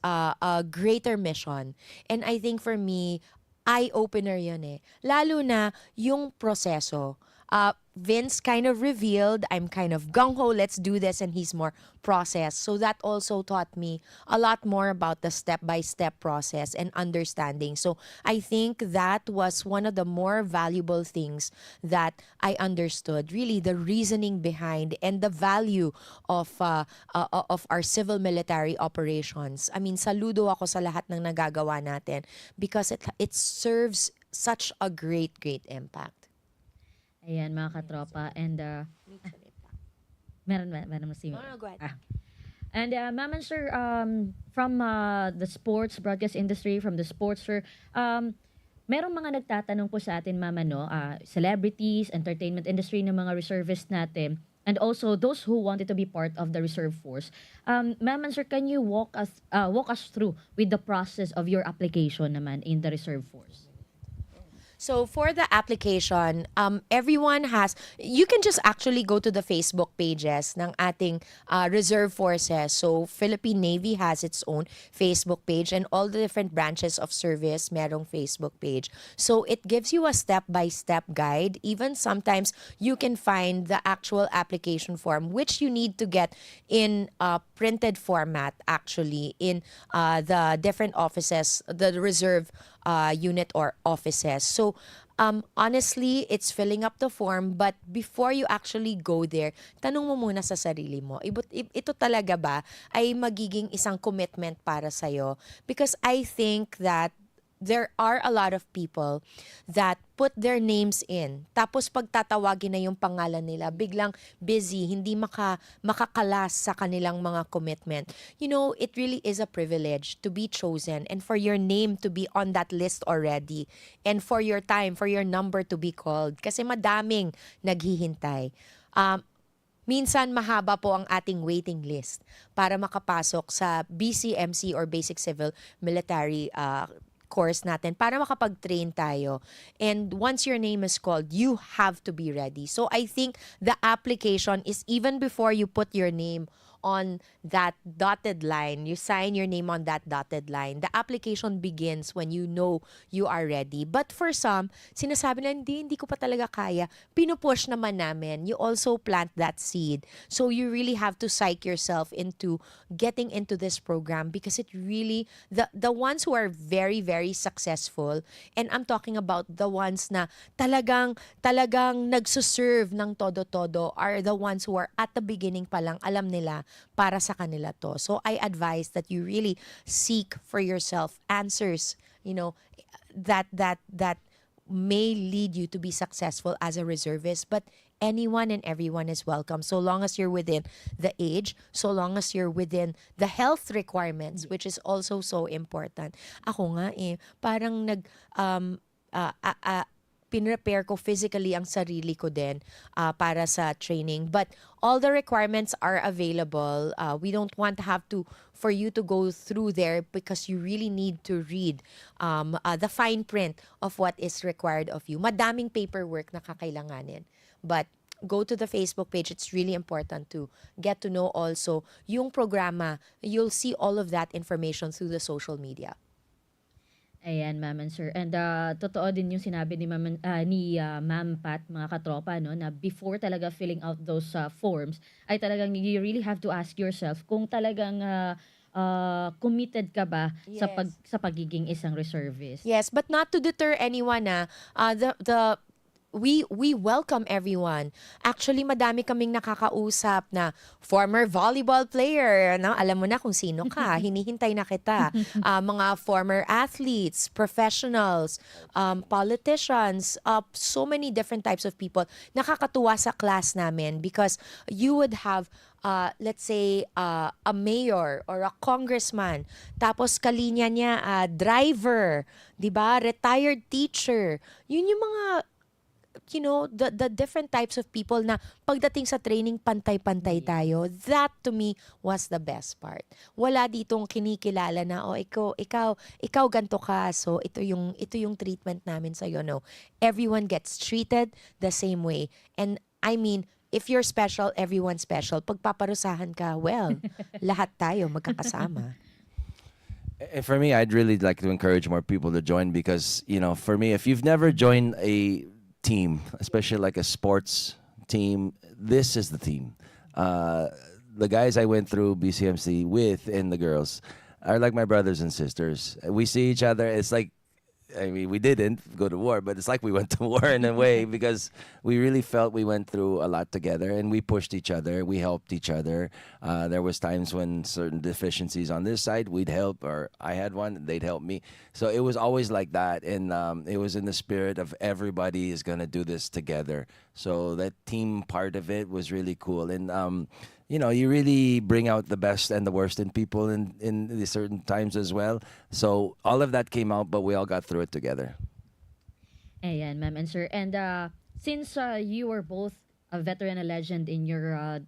a greater mission. And I think for me, eye-opener yun eh. Lalo na yung proseso. Vince kind of revealed, I'm kind of gung-ho, let's do this, and he's more process. So that also taught me a lot more about the step-by-step process and understanding. So I think that was one of the more valuable things that I understood, really the reasoning behind and the value of our civil military operations. I mean, saludo ako sa lahat ng nagagawa natin because it serves such a great impact. Ayan, mga katropa. And, meron mo si... No, go ahead. And, ma'am and sir, from the sports broadcast industry, from the sports, sir, merong mga nagtatanong po sa atin, ma'am, celebrities, entertainment industry ng mga reservists natin, and also those who wanted to be part of the reserve force. Ma'am and sir, can you walk us through with the process of your application naman in the reserve force? So for the application, everyone you can just actually go to the Facebook pages ng ating reserve forces. So Philippine Navy has its own Facebook page and all the different branches of service merong Facebook page. So it gives you a step-by-step guide. Even sometimes you can find the actual application form, which you need to get in printed format actually in the different offices, the reserve unit or offices. So honestly, it's filling up the form, but before you actually go there, tanong mo muna sa sarili mo, ito talaga ba ay magiging isang commitment para sa'yo? Because I think that there are a lot of people that put their names in. Tapos pagtatawagin na yung pangalan nila, biglang busy, hindi makakalas sa kanilang mga commitment. It really is a privilege to be chosen and for your name to be on that list already and for your time, for your number to be called. Kasi madaming naghihintay. Minsan mahaba po ang ating waiting list para makapasok sa BCMC or Basic Civil Military course natin para makapag-train tayo. And once your name is called, you have to be ready. So I think the application is even before you put your name on that dotted line, you sign your name on that dotted line, the application begins when you know you are ready. But for some, sinasabi na hindi ko pa talaga kaya, pinupush naman namin. You also plant that seed. So you really have to psych yourself into getting into this program because it really, the ones who are very, very successful, and I'm talking about the ones na talagang nagsuserve ng todo-todo are the ones who are at the beginning pa lang, alam nila para sa kanila to. So I advise that you really seek for yourself answers, that may lead you to be successful as a reservist. But anyone and everyone is welcome so long as you're within the age, so long as you're within the health requirements, which is also so important. Ako nga parang pinrepare ko physically ang sarili ko din para sa training. But all the requirements are available. We don't want to have for you to go through there because you really need to read the fine print of what is required of you. Madaming paperwork na kakailanganin. But go to the Facebook page. It's really important to get to know also yung programa. You'll see all of that information through the social media. Ayan, ma'am and sir. And totoo din yung sinabi ni Ma'am Pat, mga katropa, na before talaga filling out those forms, ay talagang you really have to ask yourself kung talagang committed ka ba sa pagiging isang reservist. Yes, but not to deter anyone. we welcome everyone. Actually, madami kaming nakakausap na former volleyball player, no? Alam mo na kung sino ka, hinihintay na kita. Mga former athletes, professionals, politicians, so many different types of people. Nakakatuwa sa class namin because you would have let's say, a mayor or a congressman. Tapos kalinya niya, driver, di ba? Retired teacher. Yun yung mga, the different types of people na pagdating sa training, pantay-pantay tayo. That to me was the best part. Wala ditong kinikilala na, ikaw ganto ka, so ito yung treatment namin sa'yo. No, everyone gets treated the same way. And I mean, if you're special, everyone's special. Pagpaparusahan ka, well, lahat tayo magkakasama. For me, I'd really like to encourage more people to join because, for me, if you've never joined a team, especially like a sports team, this is the team. The guys I went through BCMC with and the girls are like my brothers and sisters. We see each other. It's like, we didn't go to war, but it's like we went to war in a way because we really felt we went through a lot together and we pushed each other. We helped each other. There was times when certain deficiencies on this side, we'd help, or I had one, they'd help me. So it was always like that. And it was in the spirit of everybody is going to do this together. So that team part of it was really cool. And, you really bring out the best and the worst in people in these certain times as well. So all of that came out, but we all got through it together. Ayan, ma'am and sir. And since you were both a veteran and legend in your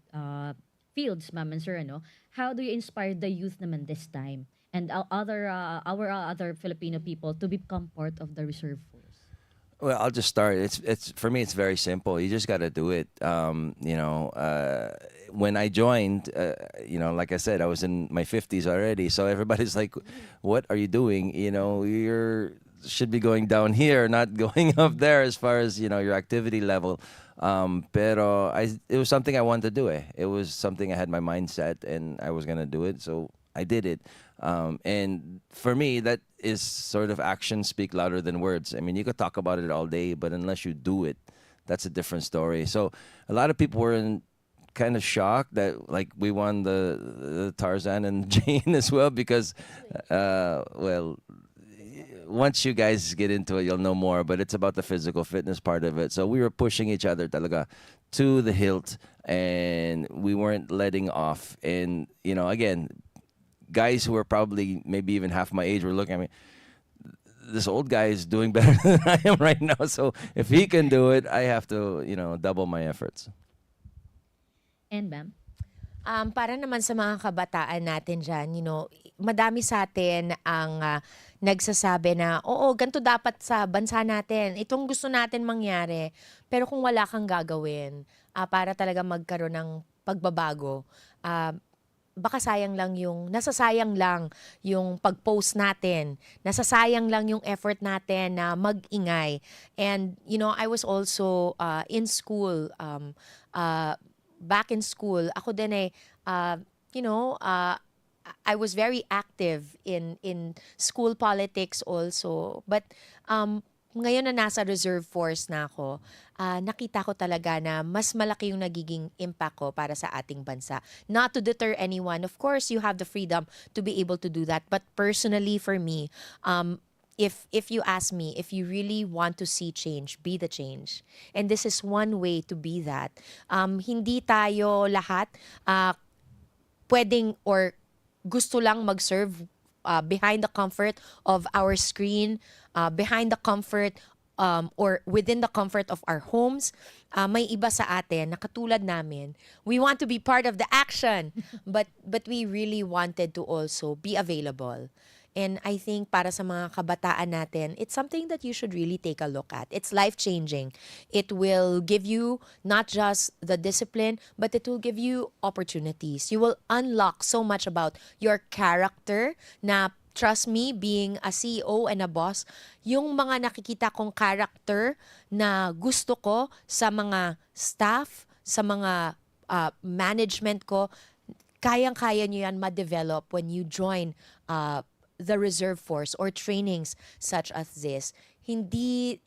fields, ma'am and sir, how do you inspire the youth naman this time and our other Filipino people to become part of the reserve force? Well, I'll just start. It's for me. It's very simple. You just got to do it. When I joined, like I said, I was in my 50s already. So everybody's like, "What are you doing? You should be going down here, not going up there, as far as your activity level." Pero it was something I wanted to do. It was something I had my mind set, and I was gonna do it. So I did it. And for me, that is sort of actions speak louder than words. I mean, you could talk about it all day, but unless you do it, that's a different story. So a lot of people were kind of shocked that like we won the Tarzan and Jane as well because, once you guys get into it, you'll know more. But it's about the physical fitness part of it. So we were pushing each other talaga to the hilt, and we weren't letting off. And again, guys who were probably maybe even half my age were looking at me. This old guy is doing better than I am right now. So if he can do it, I have to, double my efforts. And ma'am? Para naman sa mga kabataan natin dyan, madami sa atin ang nagsasabi na, oo, ganito dapat sa bansa natin. Itong gusto natin mangyari. Pero kung wala kang gagawin, para talaga magkaroon ng pagbabago, baka nasasayang lang yung pag-post natin. Nasasayang lang yung effort natin na mag-ingay. And, I was also in school, back in school, ako din I was very active in school politics also. But ngayon na nasa reserve force na ako, nakita ko talaga na mas malaki yung nagiging impact ko para sa ating bansa. Not to deter anyone. Of course, you have the freedom to be able to do that. But personally for me, if you ask me, if you really want to see change, be the change. And this is one way to be that. Hindi tayo lahat pwedeng or gusto lang mag-serve behind the comfort of our screen, behind the comfort or within the comfort of our homes. May iba sa atin na katulad namin. We want to be part of the action, but we really wanted to also be available. And I think para sa mga kabataan natin, it's something that you should really take a look at. It's life-changing. It will give you not just the discipline, but it will give you opportunities. You will unlock so much about your character na, trust me, being a CEO and a boss, yung mga nakikita kong character na gusto ko sa mga staff, sa mga management ko, kayang-kaya nyo yan ma-develop when you join the reserve force or trainings such as this. hindi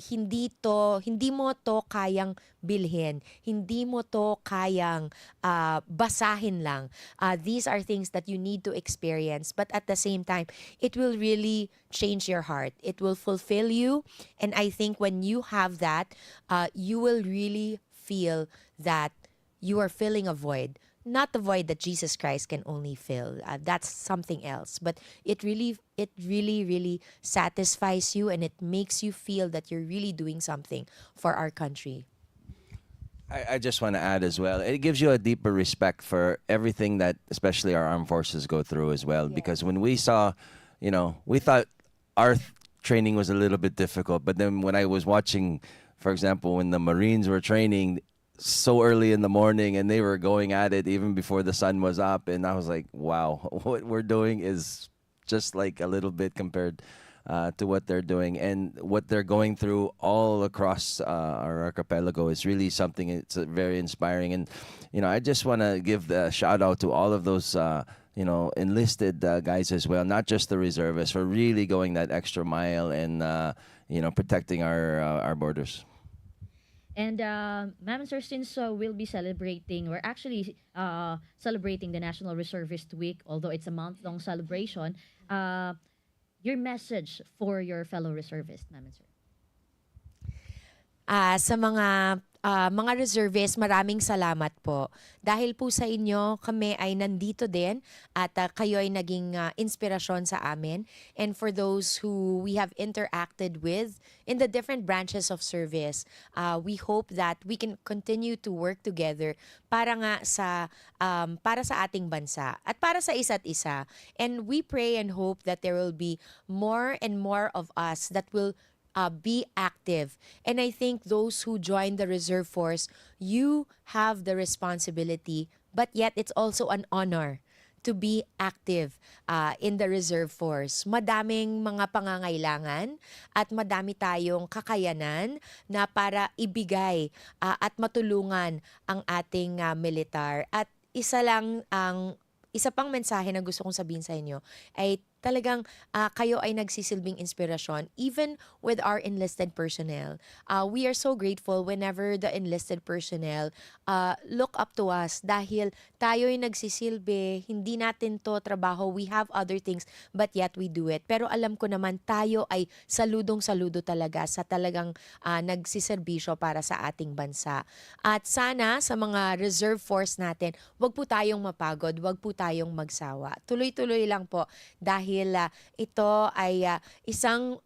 mo to kayang bilhin. Hindi mo to kayang basahin lang. These are things that you need to experience, but at the same time, it will really change your heart. It will fulfill you, and I think when you have that, you will really feel that you are filling a void. Not the void that Jesus Christ can only fill. That's something else. But it really, really satisfies you, and it makes you feel that you're really doing something for our country. I just want to add as well, it gives you a deeper respect for everything that especially our armed forces go through as well. Because when we saw, we thought our training was a little bit difficult. But then when I was watching, for example, when the Marines were training so early in the morning and they were going at it even before the sun was up, and I was like, wow, what we're doing is just like a little bit compared to what they're doing, and what they're going through all across our archipelago is really something. It's very inspiring, and I just want to give the shout out to all of those enlisted guys as well, not just the reservists, for really going that extra mile and protecting our borders. And Ma'am and Sir, since we'll be we're actually celebrating the National Reservist Week, although it's a month-long celebration. Your message for your fellow reservists, Ma'am and Sir. Sa mga reservists, maraming salamat po. Dahil po sa inyo, kami ay nandito din at kayo ay naging inspirasyon sa amin. And for those who we have interacted with in the different branches of service, we hope that we can continue to work together para sa ating bansa at para sa isa't isa. And we pray and hope that there will be more and more of us that will be active. And I think those who join the reserve force, you have the responsibility, but yet it's also an honor to be active in the reserve force. Madaming mga pangangailangan at madami tayong kakayanan na para ibigay at matulungan ang ating militar. At isa pang mensahe na gusto kong sabihin sa inyo ay talagang kayo ay nagsisilbing inspirasyon even with our enlisted personnel. We are so grateful whenever the enlisted personnel look up to us dahil tayo ay nagsisilbi, hindi natin to trabaho, we have other things, but yet we do it. Pero alam ko naman tayo ay saludong-saludo talaga sa talagang nagsiserbisyo para sa ating bansa. At sana sa mga reserve force natin, wag po tayong mapagod, wag po tayong magsawa. Tuloy-tuloy lang po dahil ito ay isang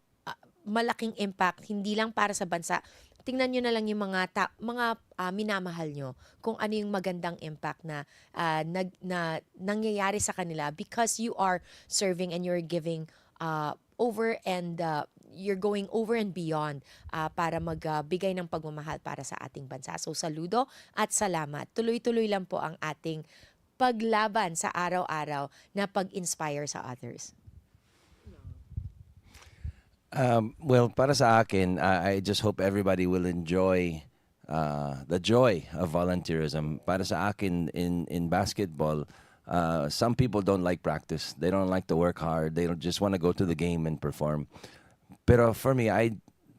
malaking impact hindi lang para sa bansa. Tingnan nyo na lang yung mga minamahal nyo kung ano yung magandang impact na nangyayari sa kanila because you are serving and you're giving over and you're going over and beyond para magbigay ng pagmamahal para sa ating bansa. So saludo at salamat. Tuloy-tuloy lang po ang ating paglaban sa araw-araw na pag-inspire sa others. Well, para sa akin, I just hope everybody will enjoy the joy of volunteerism. Para sa akin, in basketball, some people don't like practice. They don't like to work hard. They don't just want to go to the game and perform. Pero for me, I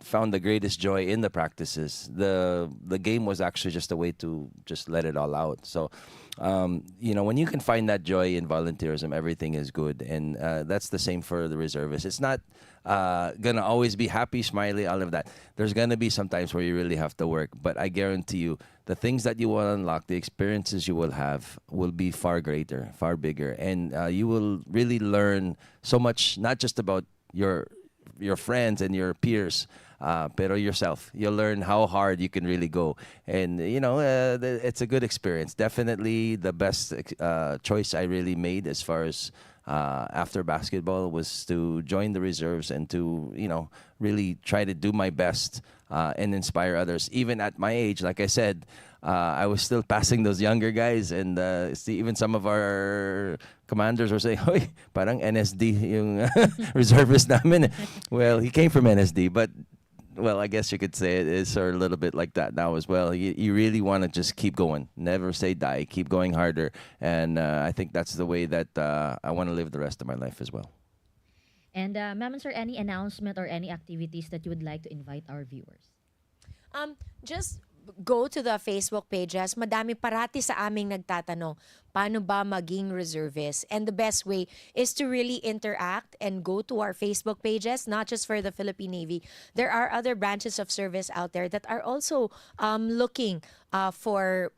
found the greatest joy in the practices. The game was actually just a way to just let it all out. So, when you can find that joy in volunteerism, everything is good. And that's the same for the reservists. It's not gonna always be happy, smiley, all of that. There's gonna be some times where you really have to work. But I guarantee you, the things that you will unlock, the experiences you will have, will be far greater, far bigger. And you will really learn so much, not just about your friends and your peers, pero yourself. You'll learn how hard you can really go. And, it's a good experience. Definitely the best choice I really made as far as after basketball was to join the reserves and to, really try to do my best and inspire others. Even at my age, like I said, I was still passing those younger guys, and even some of our commanders were saying, "Hoy, parang NSD yung reservist namin." Well, he came from NSD, but I guess you could say it is sort of a little bit like that now as well. You really want to just keep going, never say die, keep going harder, and I think that's the way that I want to live the rest of my life as well. And Ma'am and Sir, any announcement or any activities that you would like to invite our viewers? Just go to the Facebook pages. Madami parati sa aming nagtatanong, paano ba maging reservist? And the best way is to really interact and go to our Facebook pages, not just for the Philippine Navy. There are other branches of service out there that are also looking for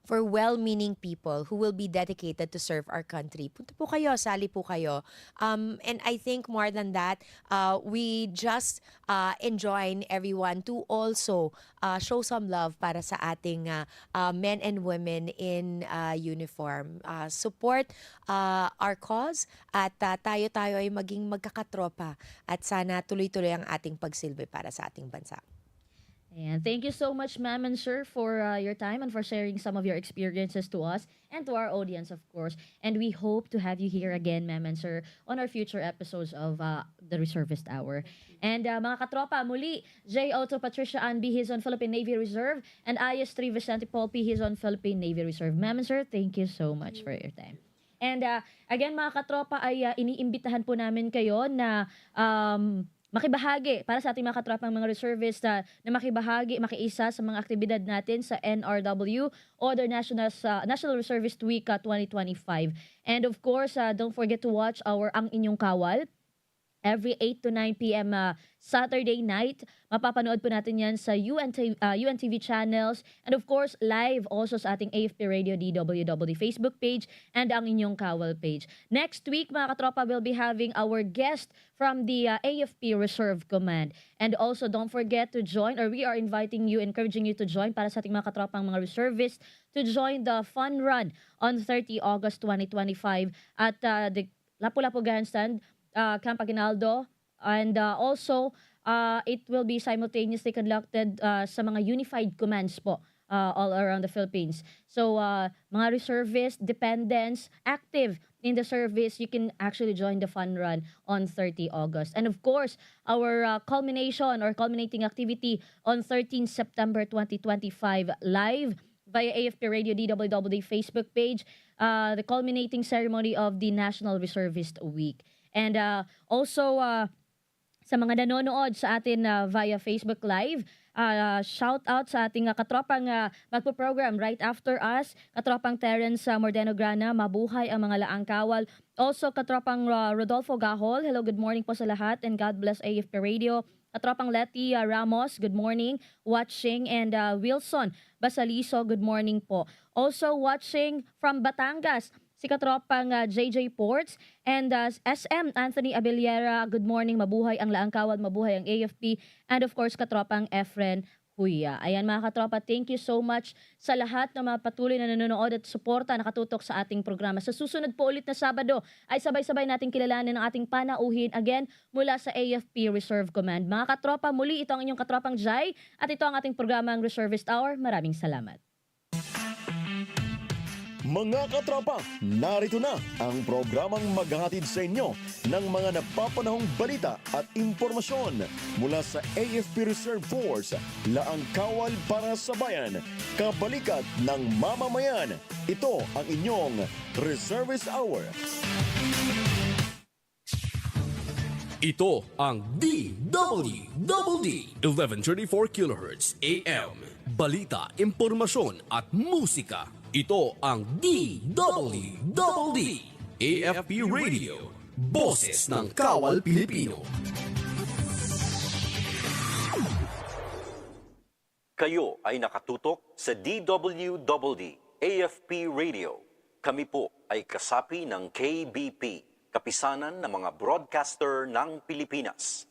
well-meaning people who will be dedicated to serve our country. Punta po kayo, sali po kayo. And I think more than that, we just enjoin everyone to also show some love para sa ating men and women in uniform. Support our cause at tayo-tayo ay maging magkakatropa at sana tuloy-tuloy ang ating pagsilbi para sa ating bansa. And thank you so much, Ma'am and Sir, for your time and for sharing some of your experiences to us and to our audience, of course. And we hope to have you here again, Ma'am and Sir, on our future episodes of the Reservist Hour. And mga katropa, muli, Jhai Otto Patricia Ann B. He's on Philippine Navy Reserve, and IS3 Vicente Paul P. He's on Philippine Navy Reserve. Ma'am and Sir, thank you so much for your time. And again, mga katropa, ay iniimbitahan po namin kayo na makibahagi para sa ating mga katropang mga reservists na makibahagi, makiisa sa mga aktibidad natin sa NRW o the National Reservist Week 2025. And of course, don't forget to watch our Ang Inyong Kawal every 8 to 9 p.m. Saturday night. Mapapanood po natin yan sa UNTV channels and of course live also sa ating AFP Radio DWDD Facebook page and Ang Inyong Kawal page. Next week, mga katropa, we'll be having our guest from the AFP Reserve Command. And also don't forget to join, or we are inviting you, encouraging you to join para sa ating mga katropang mga reservists to join the fun run on 30 August 2025 at the Lapu-Lapu Grandstand, Camp Aguinaldo, and also it will be simultaneously conducted sa mga unified commands po all around the Philippines. So mga reservists, dependents, active in the service, you can actually join the fun run on 30 August. And of course, our culmination or culminating activity on 13 September 2025 live via AFP Radio DWDD Facebook page, the culminating ceremony of the National Reservist Week. And also, sa mga nanonood sa atin via Facebook Live, shout out sa ating katropang magpo-program right after us, katropang Terence Mordeno Grana, mabuhay ang mga laang kawal. Also, katropang Rodolfo Gahol, hello, good morning po sa lahat and God bless AFP Radio. Katropang Letty Ramos, good morning, watching. And Wilson Basaliso, good morning po. Also watching from Batangas, si katropang JJ Ports and SM Anthony Abellera, good morning, mabuhay ang Laang Kawal, mabuhay ang AFP, and of course katropang Efren Huya. Ayan mga katropa, thank you so much sa lahat na mga patuloy na nanonood at suporta nakatutok sa ating programa. Sa susunod po ulit na Sabado ay sabay-sabay nating kilalanin ang ating panauhin again mula sa AFP Reserve Command. Mga katropa, muli ito ang inyong katropang Jhai at ito ang ating programang Reservist Hour. Maraming salamat. Mga katropa, narito na ang programang maghahatid sa inyo ng mga napapanahong balita at impormasyon mula sa AFP Reserve Force, Laang Kawal para sa Bayan, kabalikat ng mamamayan. Ito ang inyong Reservist Hour. Ito ang DWDD 1134 kHz AM. Balita, impormasyon at musika. Ito ang DWDD AFP Radio. Boses ng Kawal Pilipino. Kayo ay nakatutok sa DWDD AFP Radio. Kami po ay kasapi ng KBP, Kapisanan ng mga Broadcaster ng Pilipinas.